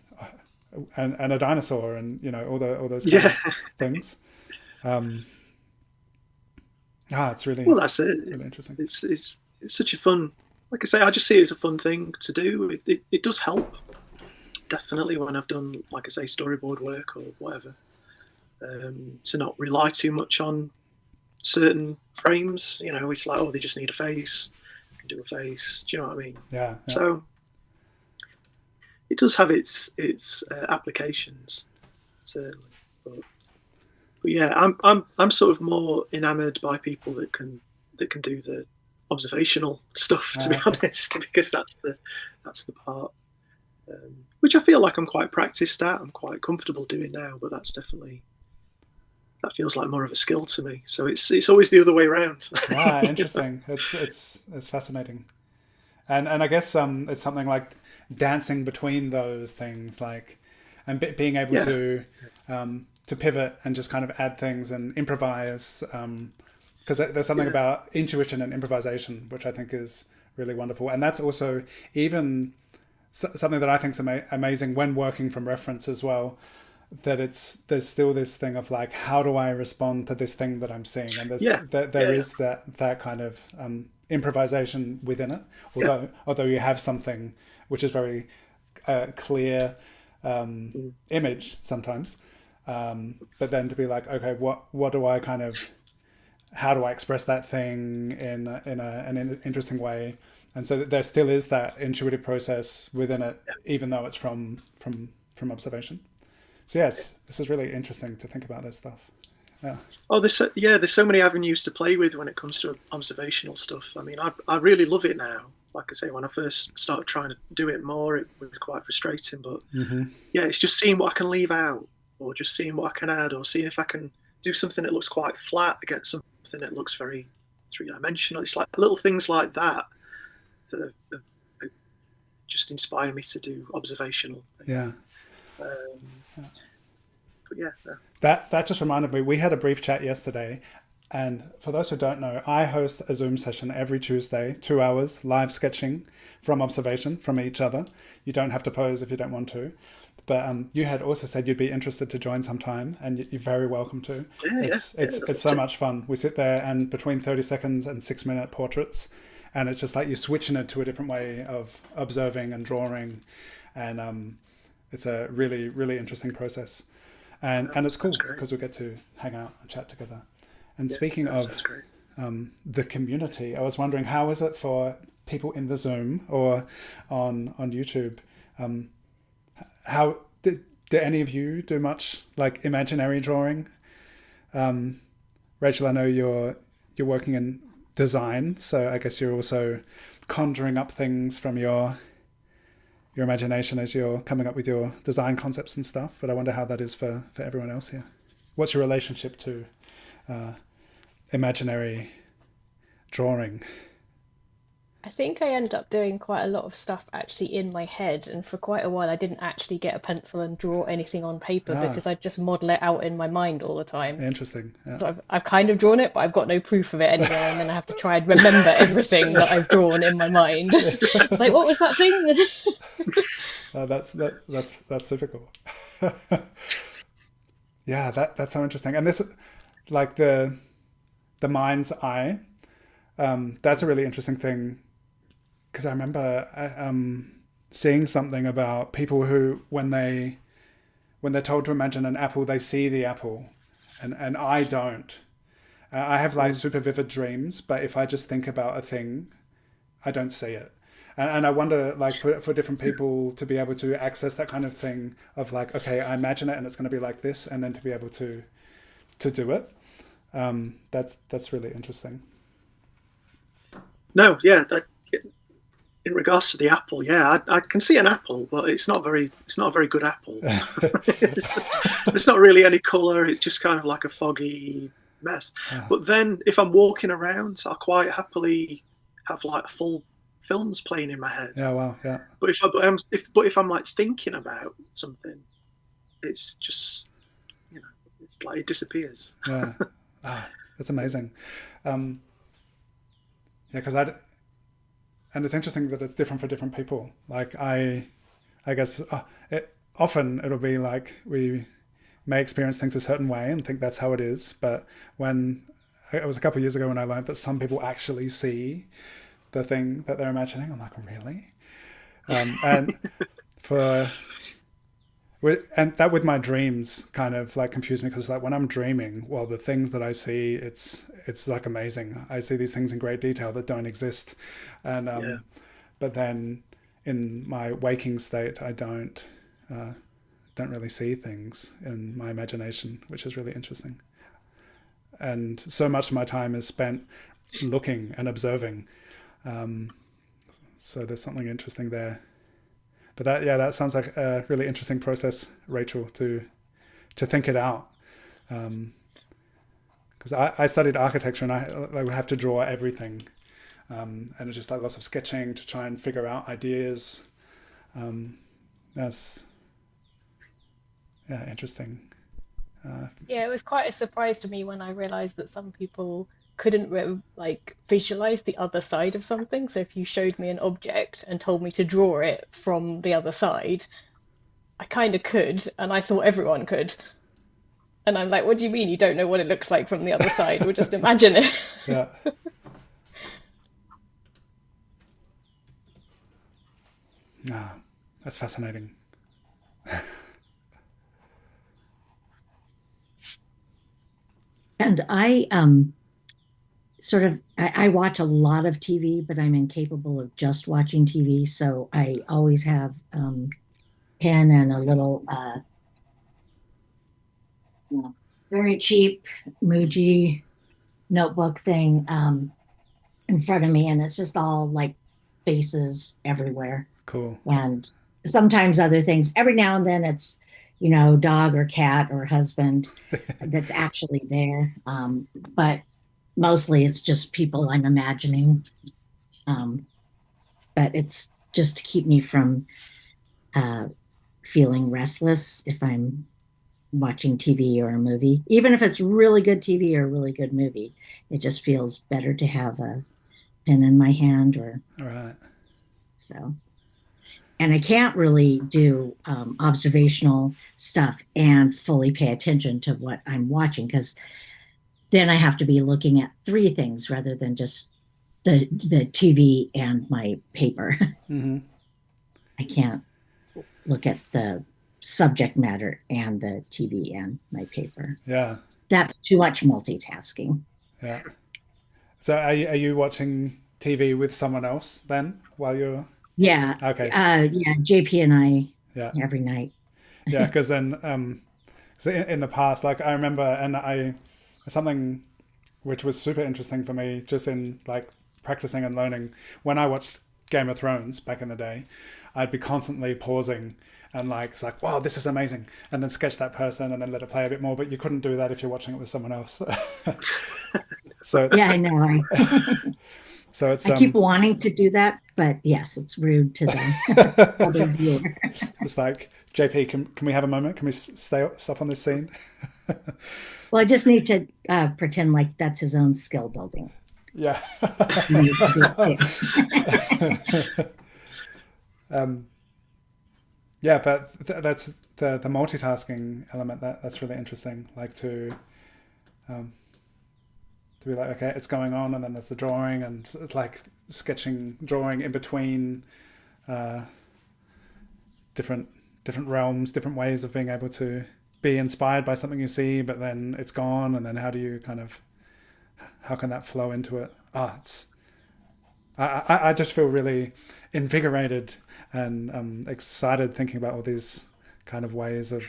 a dinosaur, and all those kind of things. It's really that's it. Really interesting. It's such a fun. Like I say, I just see it as a fun thing to do. It does help, definitely, when I've done, like I say, storyboard work or whatever, to not rely too much on certain frames. It's like, they just need a face. Do a face. Do you know what I mean? Yeah. So it does have its applications, certainly. But yeah, I'm sort of more enamored by people that can do the observational stuff, to be honest, because that's the part which I feel like I'm quite practiced at. I'm quite comfortable doing now, but that feels like more of a skill to me. So it's always the other way around. Interesting. It's fascinating, and I guess it's something like dancing between those things, like, and being able to pivot and just kind of add things and improvise. Because there's something about intuition and improvisation, which I think is really wonderful, and that's also even something that I think is amazing when working from reference as well. That there's still this thing of like, how do I respond to this thing that I'm seeing, and there is that kind of improvisation within it, although you have something which is very clear image sometimes, but then to be like, okay, what do I kind of, how do I express that thing in an interesting way, and so there still is that intuitive process within it, even though it's from observation. So yes, this is really interesting to think about this stuff. Yeah. Oh, there's so many avenues to play with when it comes to observational stuff. I mean, I really love it now. Like I say, when I first started trying to do it more, it was quite frustrating. But yeah, it's just seeing what I can leave out, or just seeing what I can add, or seeing if I can do something that looks quite flat against something that looks very three-dimensional. It's like little things like that that have just inspire me to do observational things. Yeah. But yeah. That just reminded me, we had a brief chat yesterday, and for those who don't know, I host a Zoom session every Tuesday, 2 hours, live sketching from observation from each other. You don't have to pose if you don't want to. But you had also said you'd be interested to join sometime, and you're very welcome to. It's so much fun. We sit there and between 30 seconds and 6-minute portraits, and it's just like you're switching it to a different way of observing and drawing, and it's a really, really interesting process. And it's cool because we get to hang out and chat together. And speaking of the community, I was wondering, how is it for people in the Zoom or on YouTube? How do any of you do much like imaginary drawing? Rachel, I know you're working in design, so I guess you're also conjuring up things from your imagination as you're coming up with your design concepts and stuff. But I wonder how that is for everyone else here. What's your relationship to imaginary drawing? I think I end up doing quite a lot of stuff actually in my head, and for quite a while I didn't actually get a pencil and draw anything on paper because I just model it out in my mind all the time. Interesting. Yeah. So I've kind of drawn it, but I've got no proof of it anywhere, and then I have to try and remember everything that I've drawn in my mind. It's like, what was that thing? That's typical. Yeah, that's so interesting. And this, like the mind's eye, that's a really interesting thing. Because I remember seeing something about people who, when they're told to imagine an apple, they see the apple, and I don't. I have like super vivid dreams, but if I just think about a thing, I don't see it. And I wonder, like, for different people to be able to access that kind of thing of like, okay, I imagine it and it's going to be like this, and then to be able to do it. That's really interesting. No, yeah. In regards to the apple, yeah, I can see an apple, but it's not a very good apple. It's not really any colour. It's just kind of like a foggy mess. But then, if I'm walking around, I'll quite happily have like full films playing in my head. Yeah, wow, yeah. But if I'm like thinking about something, it's just, it's like it disappears. Yeah, that's amazing. Yeah, because and it's interesting that it's different for different people. Like I guess often it'll be like we may experience things a certain way and think that's how it is. But when it was a couple of years ago when I learned that some people actually see the thing that they're imagining, I'm like, really? And that with my dreams kind of like confused me, because like when I'm dreaming, well, the things that I see, it's like amazing. I see these things in great detail that don't exist, and but then in my waking state, I don't really see things in my imagination, which is really interesting. And so much of my time is spent looking and observing. So there's something interesting there. But that sounds like a really interesting process, Rachel, to think it out. Because I studied architecture, and I would have to draw everything, and it's just like lots of sketching to try and figure out ideas. That's interesting. Yeah, it was quite a surprise to me when I realized that some people couldn't like visualize the other side of something. So if you showed me an object and told me to draw it from the other side, I kind of could, and I thought everyone could. And I'm like, what do you mean you don't know what it looks like from the other side? We'll just imagine it. Yeah. That's fascinating. And I I watch a lot of TV, but I'm incapable of just watching TV. So I always have pen and a little Yeah. Very cheap Muji notebook thing in front of me, and it's just all like faces everywhere. Cool. And sometimes other things. Every now and then it's, dog or cat or husband that's actually there. But mostly it's just people I'm imagining. Um, but it's just to keep me from uh, feeling restless if I'm watching TV or a movie. Even if it's really good TV or a really good movie, it just feels better to have a pen in my hand or All right. so. And I can't really do observational stuff and fully pay attention to what I'm watching because then I have to be looking at three things rather than just the TV and my paper. Mm-hmm. I can't look at the subject matter and the TV and my paper. Yeah. That's too much multitasking. Yeah. So are you watching TV with someone else then while you're... Yeah. Okay. Yeah. JP and I Yeah. every night. Yeah, because then so in the past, like I remember, and something which was super interesting for me just in like practicing and learning when I watched Game of Thrones back in the day, I'd be constantly pausing and like it's like, wow, this is amazing, and then sketch that person and then let it play a bit more, but you couldn't do that if you're watching it with someone else. So it's, Yeah, I know. so it's I keep wanting to do that, but yes, it's rude to the other viewer. it's like, JP, can we have a moment? Can we stop on this scene? Well, I just need to pretend like that's his own skill building. Yeah. He needs to do it too. Yeah, but that's the multitasking element. That's really interesting. Like to be like, okay, it's going on, and then there's the drawing, and it's like sketching, drawing in between different realms, different ways of being able to be inspired by something you see, but then it's gone, and then how can that flow into it? I just feel really invigorated and excited thinking about all these kind of ways of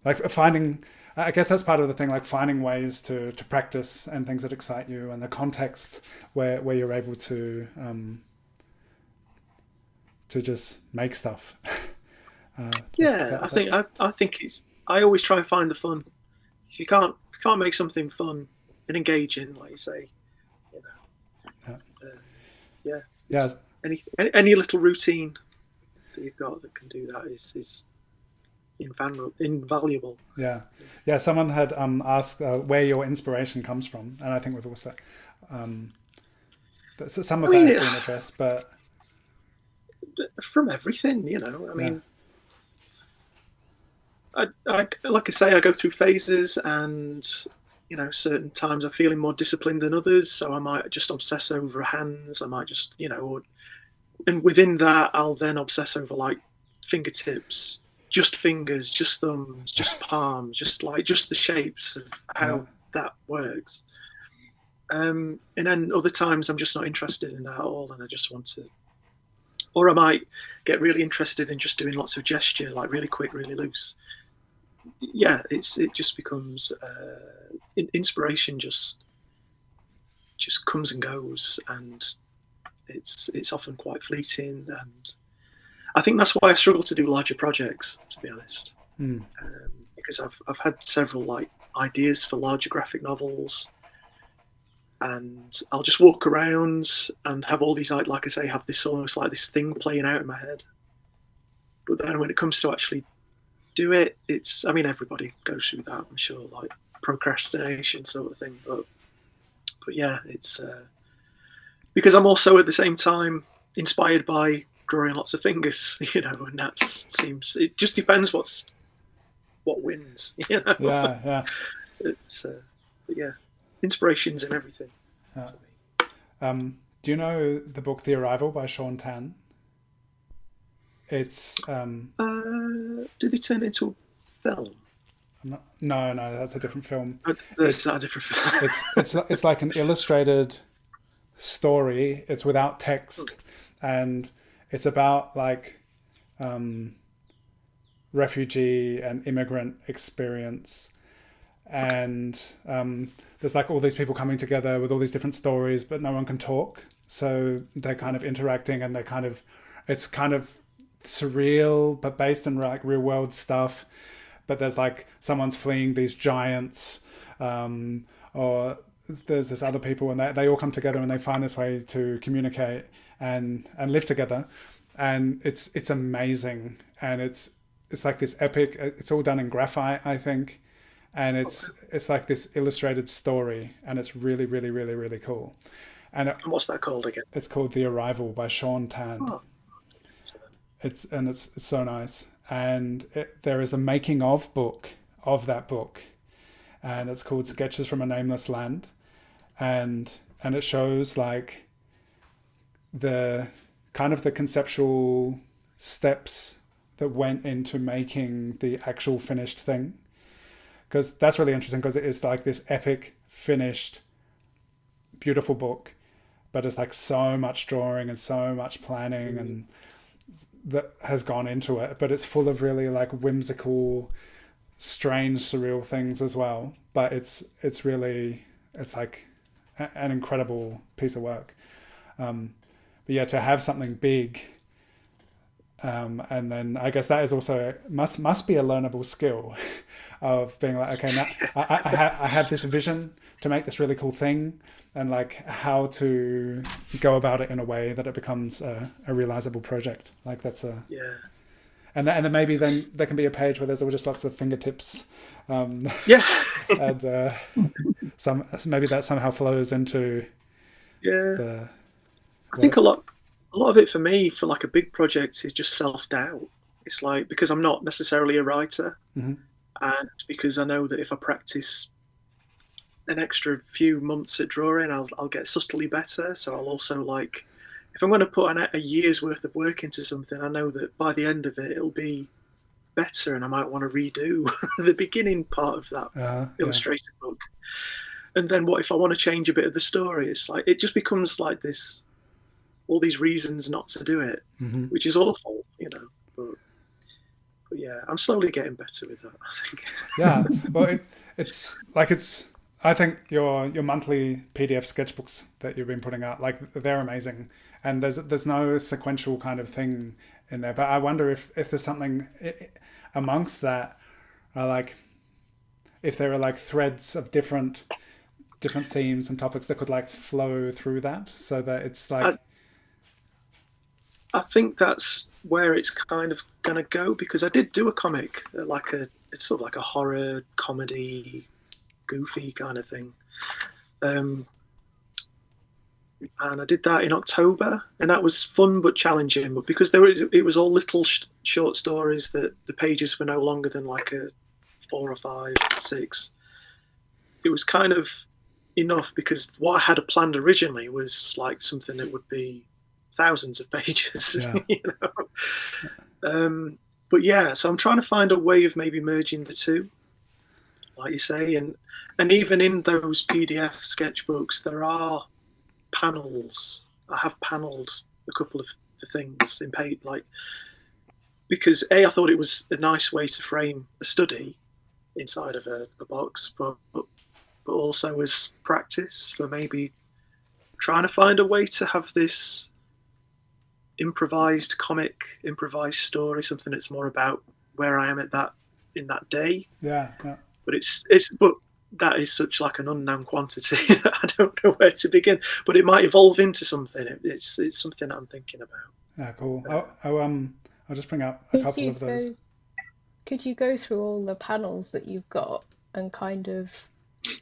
like finding, I guess that's part of the thing, like finding ways to practice and things that excite you, and the context where you're able to just make stuff. Yeah, I think I always try and find the fun. If you can't make something fun and engaging, like you say, Yeah. Any little routine that you've got that can do that is invaluable. Yeah. Someone had asked where your inspiration comes from, and I think we've also some of that has been addressed, but from everything, I mean, I like I say, I go through phases, and certain times I'm feeling more disciplined than others, so I might just obsess over hands. I might just, and within that, I'll then obsess over like fingertips, just fingers, just thumbs, just palms, just the shapes of how that works. And then other times I'm just not interested in that at all, and I just want to, or I might get really interested in just doing lots of gesture, like really quick, really loose. Yeah, it just becomes inspiration just comes and goes, and it's often quite fleeting, and I think that's why I struggle to do larger projects, to be honest. Because I've had several like ideas for larger graphic novels, and I'll just walk around and have all these like I say, have this almost like this thing playing out in my head, but then when it comes to actually do it, I mean, everybody goes through that, I'm sure, like procrastination sort of thing, but yeah, it's because I'm also at the same time inspired by drawing lots of fingers, and it just depends what wins, Yeah. It's but yeah, inspirations in everything. Do you know the book The Arrival by Sean Tan? It's did it turn into a film? No, that's a different film. That's not a different film. It's like an illustrated story. It's without text, and it's about like refugee and immigrant experience. And there's like all these people coming together with all these different stories, but no one can talk. So they're kind of interacting, and it's kind of surreal, but based in like real world stuff. But there's like someone's fleeing these giants, or there's this other people, and they all come together and they find this way to communicate and live together. And it's amazing. And it's like this epic, it's all done in graphite, I think. And it's like this illustrated story, and it's really, really, really, really cool. And what's that called again? It's called The Arrival by Sean Tan. Oh. It's so nice. And there is a making of book of that book, and it's called Sketches from a Nameless Land. And it shows like the kind of the conceptual steps that went into making the actual finished thing. Because that's really interesting, because it is like this epic, finished, beautiful book, but it's like so much drawing and so much planning and that has gone into it. But it's full of really like whimsical, strange, surreal things as well. But it's like an incredible piece of work. But yeah, to have something big, and then I guess that is also must be a learnable skill. Of being like, okay, now I have this vision to make this really cool thing, and like how to go about it in a way that it becomes a realizable project. Like that's and then maybe then there can be a page where there's all just lots of fingertips. And maybe that somehow flows into. I think a lot of it for me, for like a big project, is just self-doubt. It's like, because I'm not necessarily a writer. Mm-hmm. And because I know that if I practice an extra few months at drawing, I'll get subtly better. So I'll also, like, if I'm going to put a year's worth of work into something, I know that by the end of it, it'll be better, and I might want to redo the beginning part of that illustrated book. And then what if I want to change a bit of the story? It's like, it just becomes like this, all these reasons not to do it, mm-hmm. which is awful, you know. But yeah, I'm slowly getting better with that, I think. Yeah, well, I think your monthly PDF sketchbooks that you've been putting out, like, they're amazing, and there's no sequential kind of thing in there. But I wonder if there's something amongst that, like if there are like threads of different themes and topics that could like flow through that, so that it's like. I think that's where it's kind of gonna go, because I did do a comic, it's sort of like a horror comedy, goofy kind of thing, and I did that in October, and that was fun but challenging. But because it was all little short stories, that the pages were no longer than like a 4 or 5, 6. It was kind of enough, because what I had planned originally was like something that would be thousands of pages, you know. But yeah, so I'm trying to find a way of maybe merging the two, like you say, and even in those PDF sketchbooks, there are panels. I have panelled a couple of the things in paint, like, because I thought it was a nice way to frame a study inside of a box, but also as practice for maybe trying to find a way to have this improvised comic, improvised story, something that's more about where I am in that day. Yeah. But that is such like an unknown quantity that I don't know where to begin. But it might evolve into something. It's something I'm thinking about. Yeah, cool. I'll just bring up a couple of those. Could you go through all the panels that you've got and kind of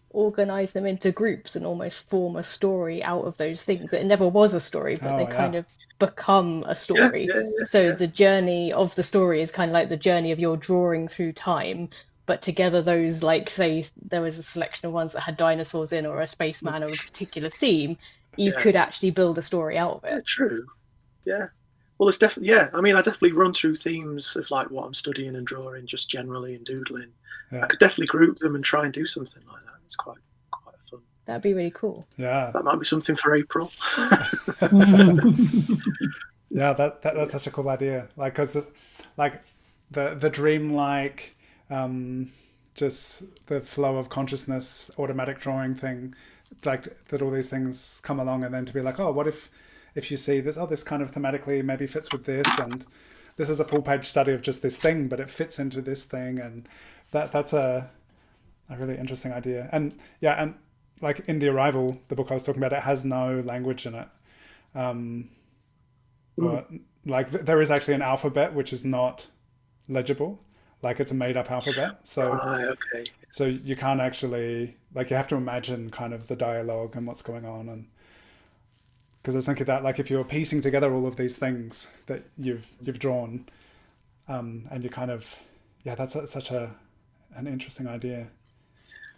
organize them into groups and almost form a story out of those things? That it never was a story, but they kind of become a story. So the journey of the story is kind of like the journey of your drawing through time, but together those, like, say there was a selection of ones that had dinosaurs in, or a spaceman, or a particular theme, you could actually build a story out of it. Yeah, true. Yeah. Well, it's definitely, I mean, I definitely run through themes of like what I'm studying and drawing just generally and doodling. I could definitely group them and try and do something like that. It's quite fun. That'd be really cool. Yeah. That might be something for April. Yeah, that's such a cool idea. Like, because like the dreamlike, just the flow of consciousness, automatic drawing thing, like that all these things come along, and then to be like, oh, what if you see this, oh, this kind of thematically maybe fits with this, and this is a full page study of just this thing, but it fits into this thing, and that's a really interesting idea. And yeah, and like in The Arrival, the book I was talking about, it has no language in it. But like there is actually an alphabet which is not legible, like it's a made up alphabet. So okay. so you can't actually, like, you have to imagine kind of the dialogue and what's going on. And because I was thinking that, like, if you're piecing together all of these things that you've drawn, and you kind of, yeah, that's such an interesting idea.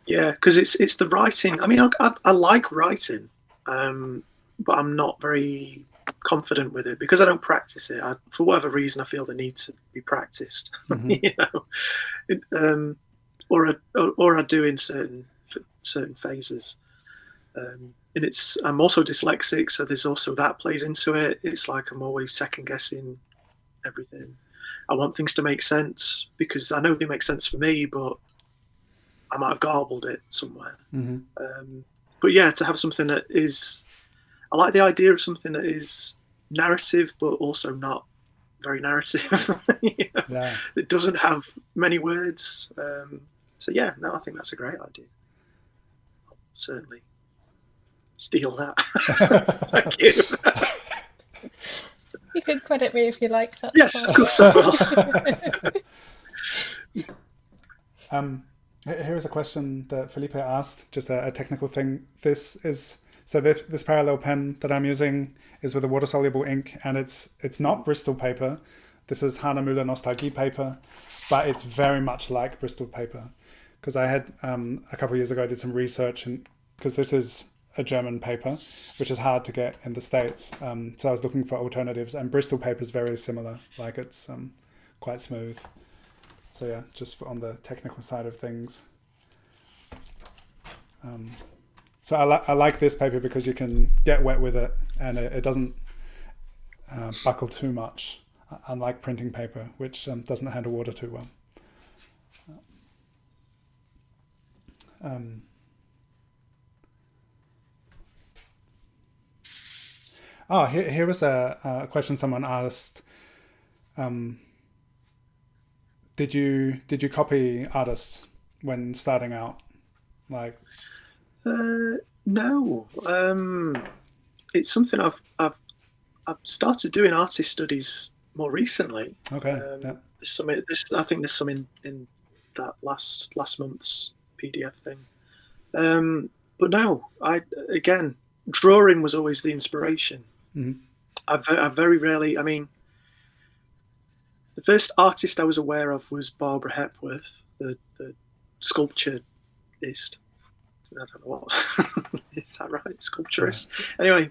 Yeah, because it's the writing. I mean, I like writing, but I'm not very confident with it because I don't practice it. For whatever reason, I feel the need to be practiced. Or I do in certain phases. And I'm also dyslexic, so there's also that plays into it. It's like I'm always second guessing everything. I want things to make sense because I know they make sense for me, but I might have garbled it somewhere. But yeah, to have something that is, I like the idea of something that is narrative, but also not very narrative. Yeah. It doesn't have many words. So yeah, no, I think that's a great idea. I'll certainly steal that. Thank you. You can credit me if you like that. Yes, of course I will. Here is a question that Felipe asked, just a technical thing. This parallel pen that I'm using is with a water-soluble ink, and it's not Bristol paper. This is Hahnemühle Nostalgie paper, but it's very much like Bristol paper. Because I had, a couple of years ago, I did some research, and because this is a German paper, which is hard to get in the States. So I was looking for alternatives, and Bristol paper is very similar. Like, it's quite smooth. So yeah, just on the technical side of things. So I like this paper because you can get wet with it, and it doesn't buckle too much, unlike printing paper, which doesn't handle water too well. Here was a question someone asked. Did you copy artists when starting out? Like, no. It's something I've started doing artist studies more recently. Okay. Yeah. I think there's some in that last month's PDF thing. But no, again, drawing was always the inspiration. I very rarely. I mean, the first artist I was aware of was Barbara Hepworth, the sculpturist. I don't know what is that right? Sculpturist. Yeah. Anyway,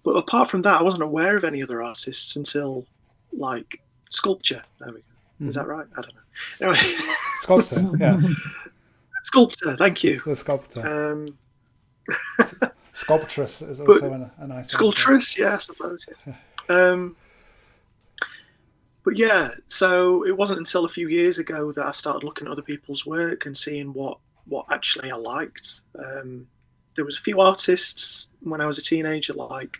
but apart from that, I wasn't aware of any other artists until like sculpture. There we go. Is that right? I don't know. Anyway, sculptor. Yeah. Sculptor. Thank you. The sculptor. Sculptress is also a nice sculptress. Yeah, I suppose. Yeah. But yeah, so it wasn't until a few years ago that I started looking at other people's work and seeing what actually I liked. There was a few artists when I was a teenager, like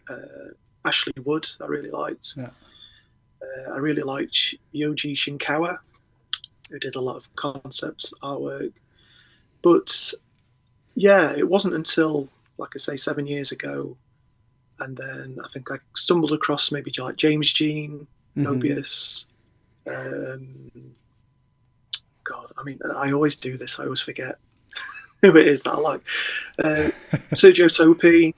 Ashley Wood, I really liked. Yeah. I really liked Yoji Shinkawa, who did a lot of concept artwork. But yeah, it wasn't until, like I say, 7 years ago, and then I think I stumbled across maybe like James Jean, Mobius. God, I mean, I always do this. I always forget who it is that I like. Sergio Topi.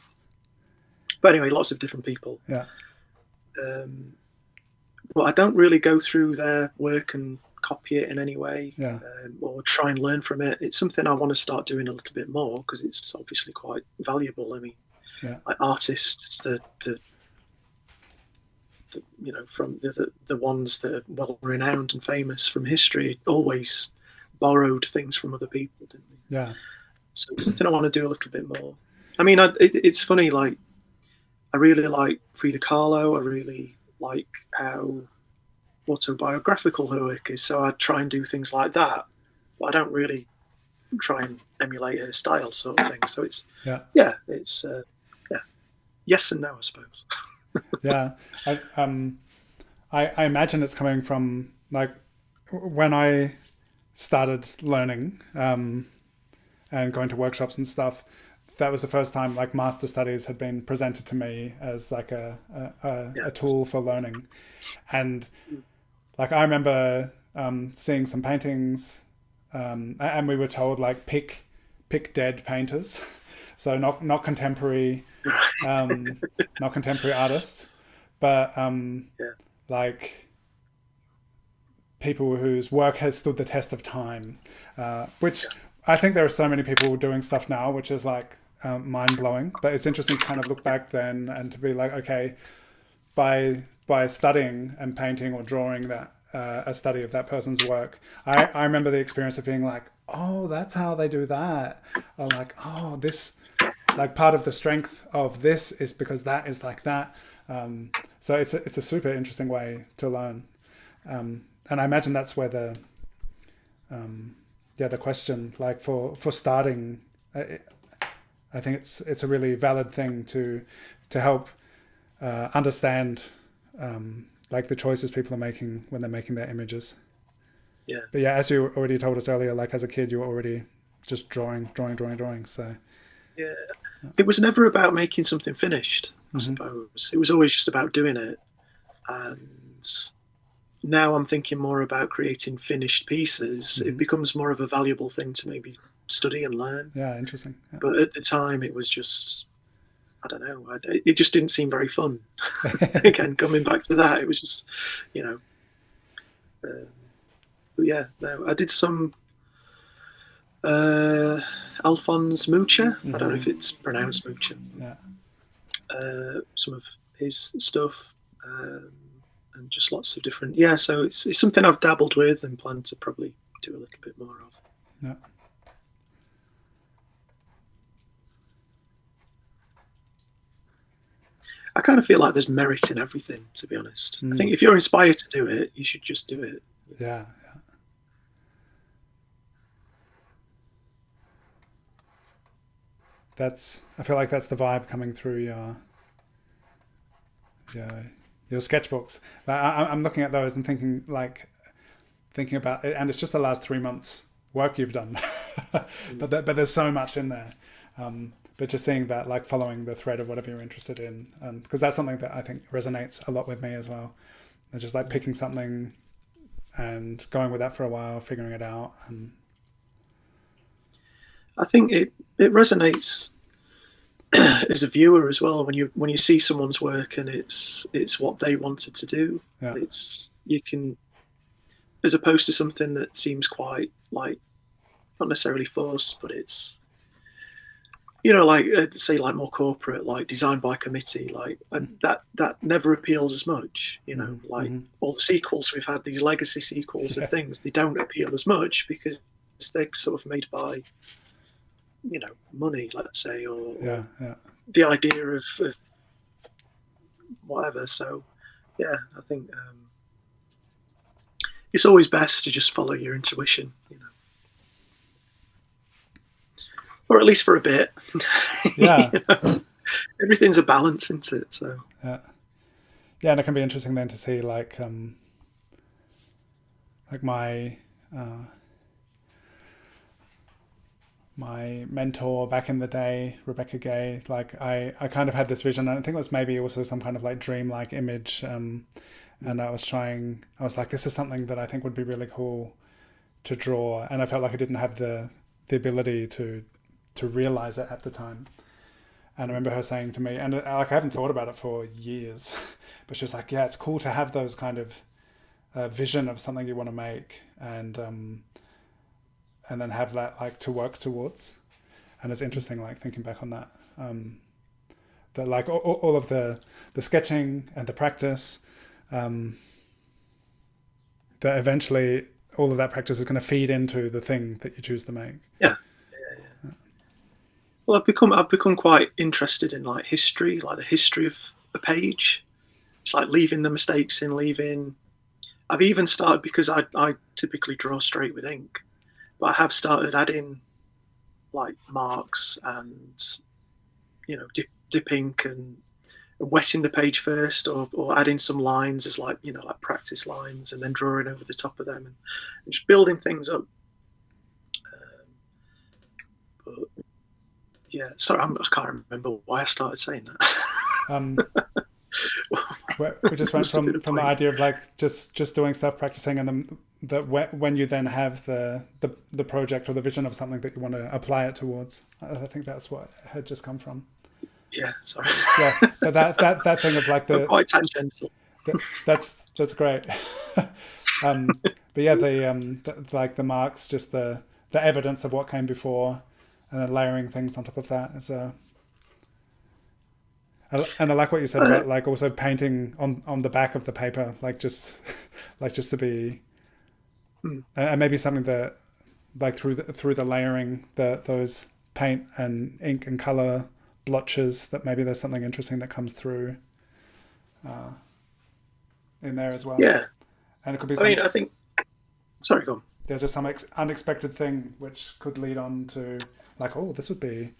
But anyway, lots of different people. Yeah. But I don't really go through their work and copy it in any way, yeah. Or try and learn from it. It's something I want to start doing a little bit more because it's obviously quite valuable. I mean, yeah. Like artists, the you know, from the ones that are well renowned and famous from history, always borrowed things from other people, didn't they? Yeah. So it's something I want to do a little bit more. I mean, it's funny. Like, I really like Frida Kahlo. I really like how autobiographical work is, so I try and do things like that, but I don't really try and emulate her style, sort of thing. So it's it's yes and no, I suppose. Yeah, I imagine it's coming from like when I started learning and going to workshops and stuff. That was the first time like master studies had been presented to me as like a tool for learning. And like I remember seeing some paintings and we were told like pick dead painters. So not contemporary not contemporary artists, but like people whose work has stood the test of time, which I think there are so many people doing stuff now which is like mind-blowing, but it's interesting to kind of look back then and to be like, okay, by studying and painting or drawing that a study of that person's work, I remember the experience of being like, oh, that's how they do that, or like, oh, this, like part of the strength of this is because that is like that. So it's a super interesting way to learn, and I imagine that's where the question, like for starting, I think it's a really valid thing to help understand like the choices people are making when they're making their images. Yeah. But yeah, as you already told us earlier, like as a kid you were already just drawing. So yeah, it was never about making something finished, I suppose. It was always just about doing it. And now I'm thinking more about creating finished pieces. It becomes more of a valuable thing to maybe study and learn. Yeah, interesting. Yeah. But at the time it was just, I don't know, it just didn't seem very fun. Again, coming back to that, it was just, but yeah, no, I did some Alphonse Mucha. I don't know if it's pronounced Mucha. Yeah. Some of his stuff, and just lots of different. Yeah, so it's something I've dabbled with and plan to probably do a little bit more of. Yeah. I kind of feel like there's merit in everything, to be honest. I think if you're inspired to do it, you should just do it. Yeah. I feel like that's the vibe coming through your sketchbooks. I'm looking at those and thinking about it, and it's just the last 3 months work you've done, but there's so much in there. But just seeing that, like following the thread of whatever you're interested in, because that's something that I think resonates a lot with me as well. And just like picking something and going with that for a while, figuring it out. And I think it resonates as a viewer as well when you see someone's work and it's what they wanted to do. Yeah. You can, as opposed to something that seems quite like not necessarily forced, but it's like say like more corporate, like designed by committee, like that never appeals as much. All the sequels we've had, these legacy sequels and things, they don't appeal as much because they're sort of made by money, let's say, or the idea of whatever. So yeah, I think it's always best to just follow your intuition, or at least for a bit. Yeah. Everything's a balance, isn't it? So yeah, and it can be interesting then to see like my mentor back in the day, Rebecca Gay, like I kind of had this vision, and I think it was maybe also some kind of like dreamlike image, and I was like, this is something that I think would be really cool to draw, and I felt like I didn't have the ability to realize it at the time. And I remember her saying to me, and like I haven't thought about it for years, but she was like, yeah, it's cool to have those kind of vision of something you want to make, and then have that like to work towards. And it's interesting, like thinking back on that, that like all of the sketching and the practice, that eventually all of that practice is going to feed into the thing that you choose to make. Yeah. Well, I've become quite interested in like history, like the history of a page. It's like leaving the mistakes in, leaving I've even started, because I typically draw straight with ink, but I have started adding like marks and, you know, dip ink and wetting the page first, or adding some lines as like, you know, like practice lines, and then drawing over the top of them, and just building things up. But yeah, sorry, I can't remember why I started saying that. We just went from the idea of like just doing stuff, practicing, and then when you then have the project or the vision of something that you want to apply it towards. I think that's what it had just come from. Yeah, sorry. Yeah, but that thing of like the quite tangential. That's great. But yeah, like the marks, just the evidence of what came before, and then layering things on top of that is a. And I like what you said about like also painting on the back of the paper, like just to be, and maybe something that like through the layering, those paint and ink and color blotches, that maybe there's something interesting that comes through in there as well. Yeah, and it could be. I think. Sorry, go on. Yeah, just some unexpected thing which could lead on to like, oh, this would be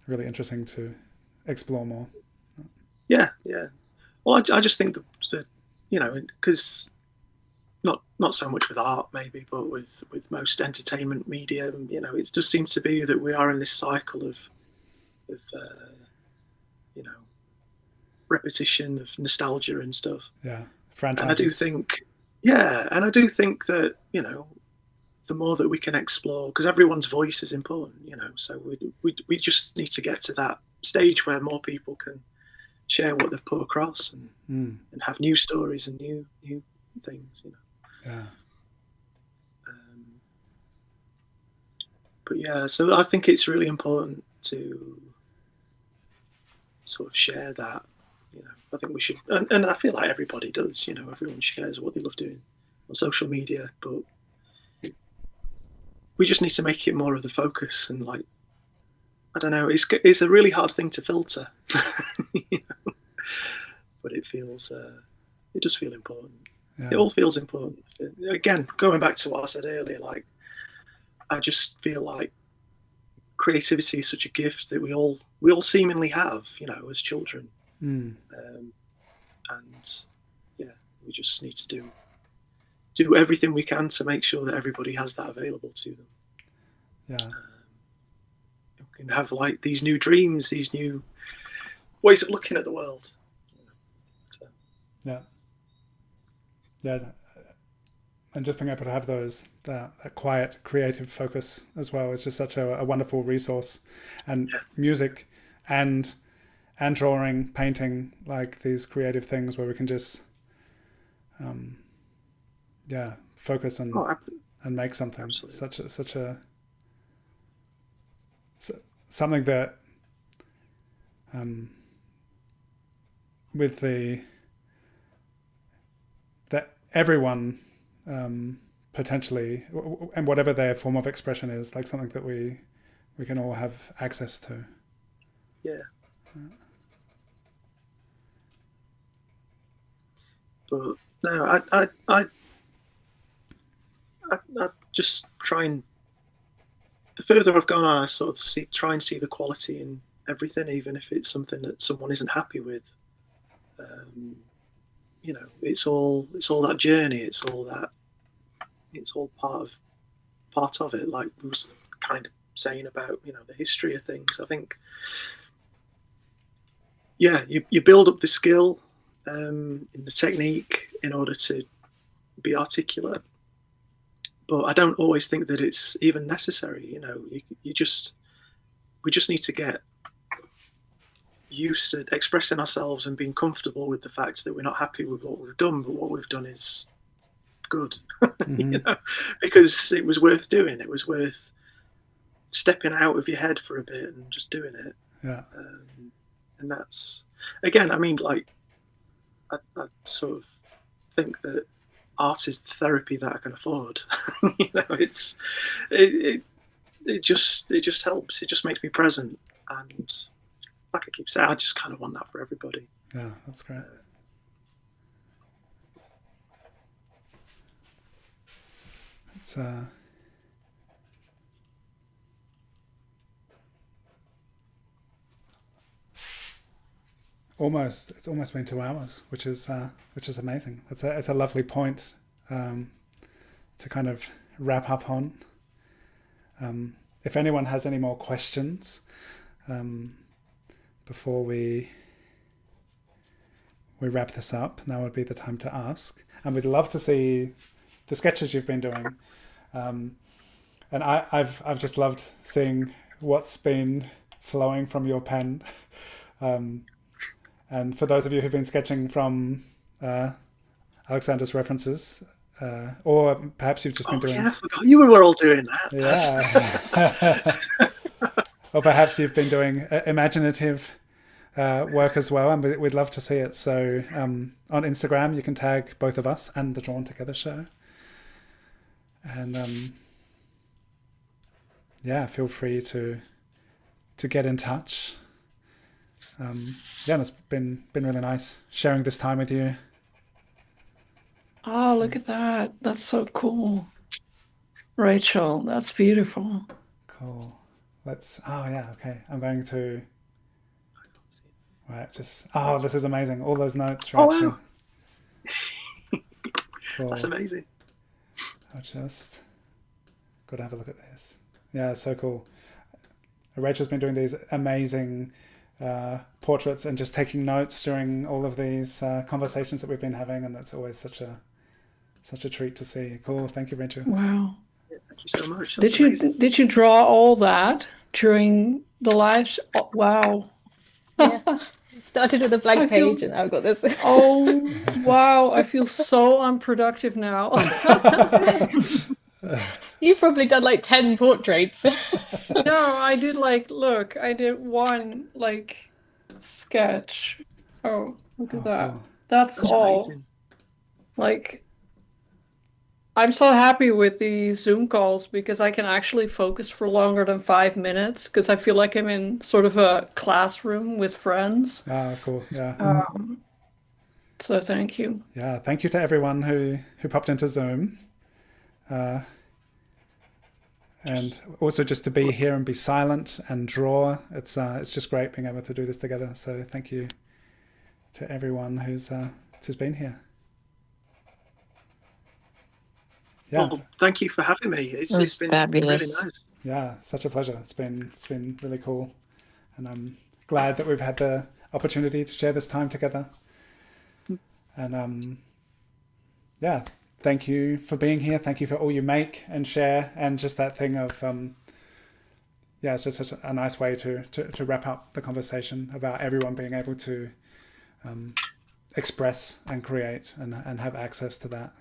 really interesting to explore more. Yeah. Well, I just think that you know, because not so much with art maybe, but with most entertainment media, you know, it just seems to be that we are in this cycle of you know, repetition of nostalgia and stuff. Yeah, franchises. And I do think that, you know, the more that we can explore, because everyone's voice is important, you know, so we just need to get to that stage where more people can share what they've put across and have new stories and new things, you know. Yeah. But yeah, so I think it's really important to sort of share that, you know. I think we should, and I feel like everybody does, you know, everyone shares what they love doing on social media, but we just need to make it more of the focus. And like, I don't know, it's a really hard thing to filter, you know? But it does feel important. Yeah. It all feels important. Again, going back to what I said earlier, like, I just feel like creativity is such a gift that we all seemingly have, you know, as children. And yeah, we just need to do everything we can to make sure that everybody has that available to them. Yeah. We can have like these new dreams, these new ways of looking at the world. So. Yeah. And just being able to have that quiet, creative focus as well is just such a wonderful resource. And music and drawing, painting, like these creative things where we can just focus and make something. Absolutely. Such a something that with that everyone potentially, and whatever their form of expression is, like something that we can all have access to. Yeah. But no, I just try and, the further I've gone on, I sort of try and see the quality in everything, even if it's something that someone isn't happy with. You know, it's all that journey. It's all part of it. Like we was kind of saying about, you know, the history of things. I think, yeah, you build up the skill in the technique in order to be articulate. But I don't always think that it's even necessary. You know, we just need to get used to expressing ourselves and being comfortable with the fact that we're not happy with what we've done, but what we've done is good. You know, because it was worth doing. It was worth stepping out of your head for a bit and just doing it. Yeah. And that's, again, I mean, like, I sort of think that art is the therapy that I can afford. You know, it just helps. It just makes me present, and like I keep saying, I just kind of want that for everybody. Yeah, that's great. It's almost been 2 hours, which is amazing. It's a lovely point to kind of wrap up on. If anyone has any more questions before we wrap this up, now would be the time to ask. And we'd love to see the sketches you've been doing. And I've just loved seeing what's been flowing from your pen. And for those of you who've been sketching from Alexander's references, or perhaps you've just been doing... Yeah, I forgot you were all doing that. Yeah. Or perhaps you've been doing imaginative work as well, and we'd love to see it. So on Instagram, you can tag both of us and the Drawn Together show. And yeah, feel free to get in touch. Yeah, and it's been really nice sharing this time with you. Oh, look at that. That's so cool. Rachel, that's beautiful. Cool. Oh yeah, okay. I'm going to, right, this is amazing. All those notes, right? Oh, wow. Cool. That's amazing. I'll just got to have a look at this. Yeah, so cool. Rachel's been doing these amazing portraits and just taking notes during all of these conversations that we've been having, and that's always such a treat to see. Cool. Thank you, Rachel. Wow. Thank you so much. That's Did you draw all that during the lives? Oh, wow. Yeah. Started with a blank page and I've got this. Oh, wow. I feel so unproductive now. You've probably done like 10 portraits. No, I did I did one sketch. Oh, look at that. Cool. That's all. amazing. I'm so happy with the Zoom calls because I can actually focus for longer than 5 minutes because I feel like I'm in sort of a classroom with friends. Cool. Yeah. So thank you. Yeah. Thank you to everyone who popped into Zoom. And also just to be here and be silent and draw. It's just great being able to do this together. So thank you to everyone who's been here. Yeah. Well, thank you for having me. It's been fabulous. really nice. Yeah, such a pleasure. It's been really cool, and I'm glad that we've had the opportunity to share this time together. And yeah, thank you for being here. Thank you for all you make and share, and just that thing of yeah, it's just such a nice way to wrap up the conversation about everyone being able to express and create and have access to that.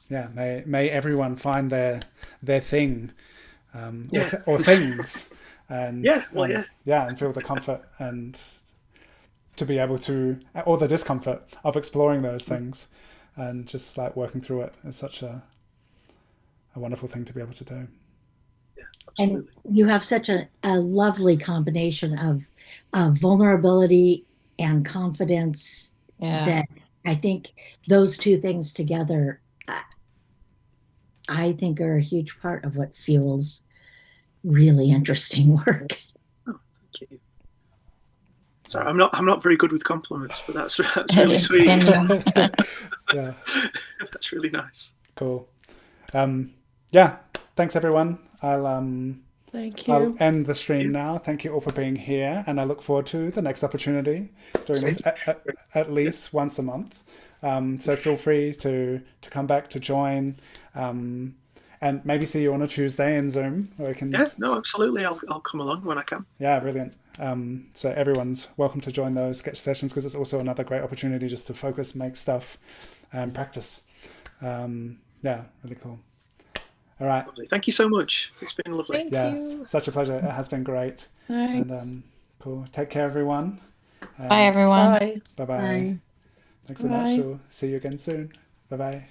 Yeah, may everyone find their thing or things, and and feel the comfort and to be able to, or the discomfort of exploring those things, and just like working through it is such a wonderful thing to be able to do. Yeah, absolutely. And you have such a lovely combination of vulnerability and confidence that I think those two things together, I think, are a huge part of what fuels really interesting work. Oh, thank you. Sorry, I'm not very good with compliments, but that's really sweet. Yeah, That's really nice. cool. Yeah, thanks everyone. Thank you. I'll end the stream now. Thank you all for being here, and I look forward to the next opportunity, doing this at least once a month. So feel free to come back to join, and maybe see you on a Tuesday in Zoom. Where we can absolutely. I'll come along when I can. Yeah, brilliant. So everyone's welcome to join those sketch sessions, because it's also another great opportunity just to focus, make stuff, and practice. Yeah, really cool. All right. Lovely. Thank you so much. It's been lovely. Thank you. Such a pleasure. It has been great. Thanks. And cool. Take care, everyone. Bye, everyone. Bye. Bye-bye. Bye. Thanks so much. We'll see you again soon. Bye-bye.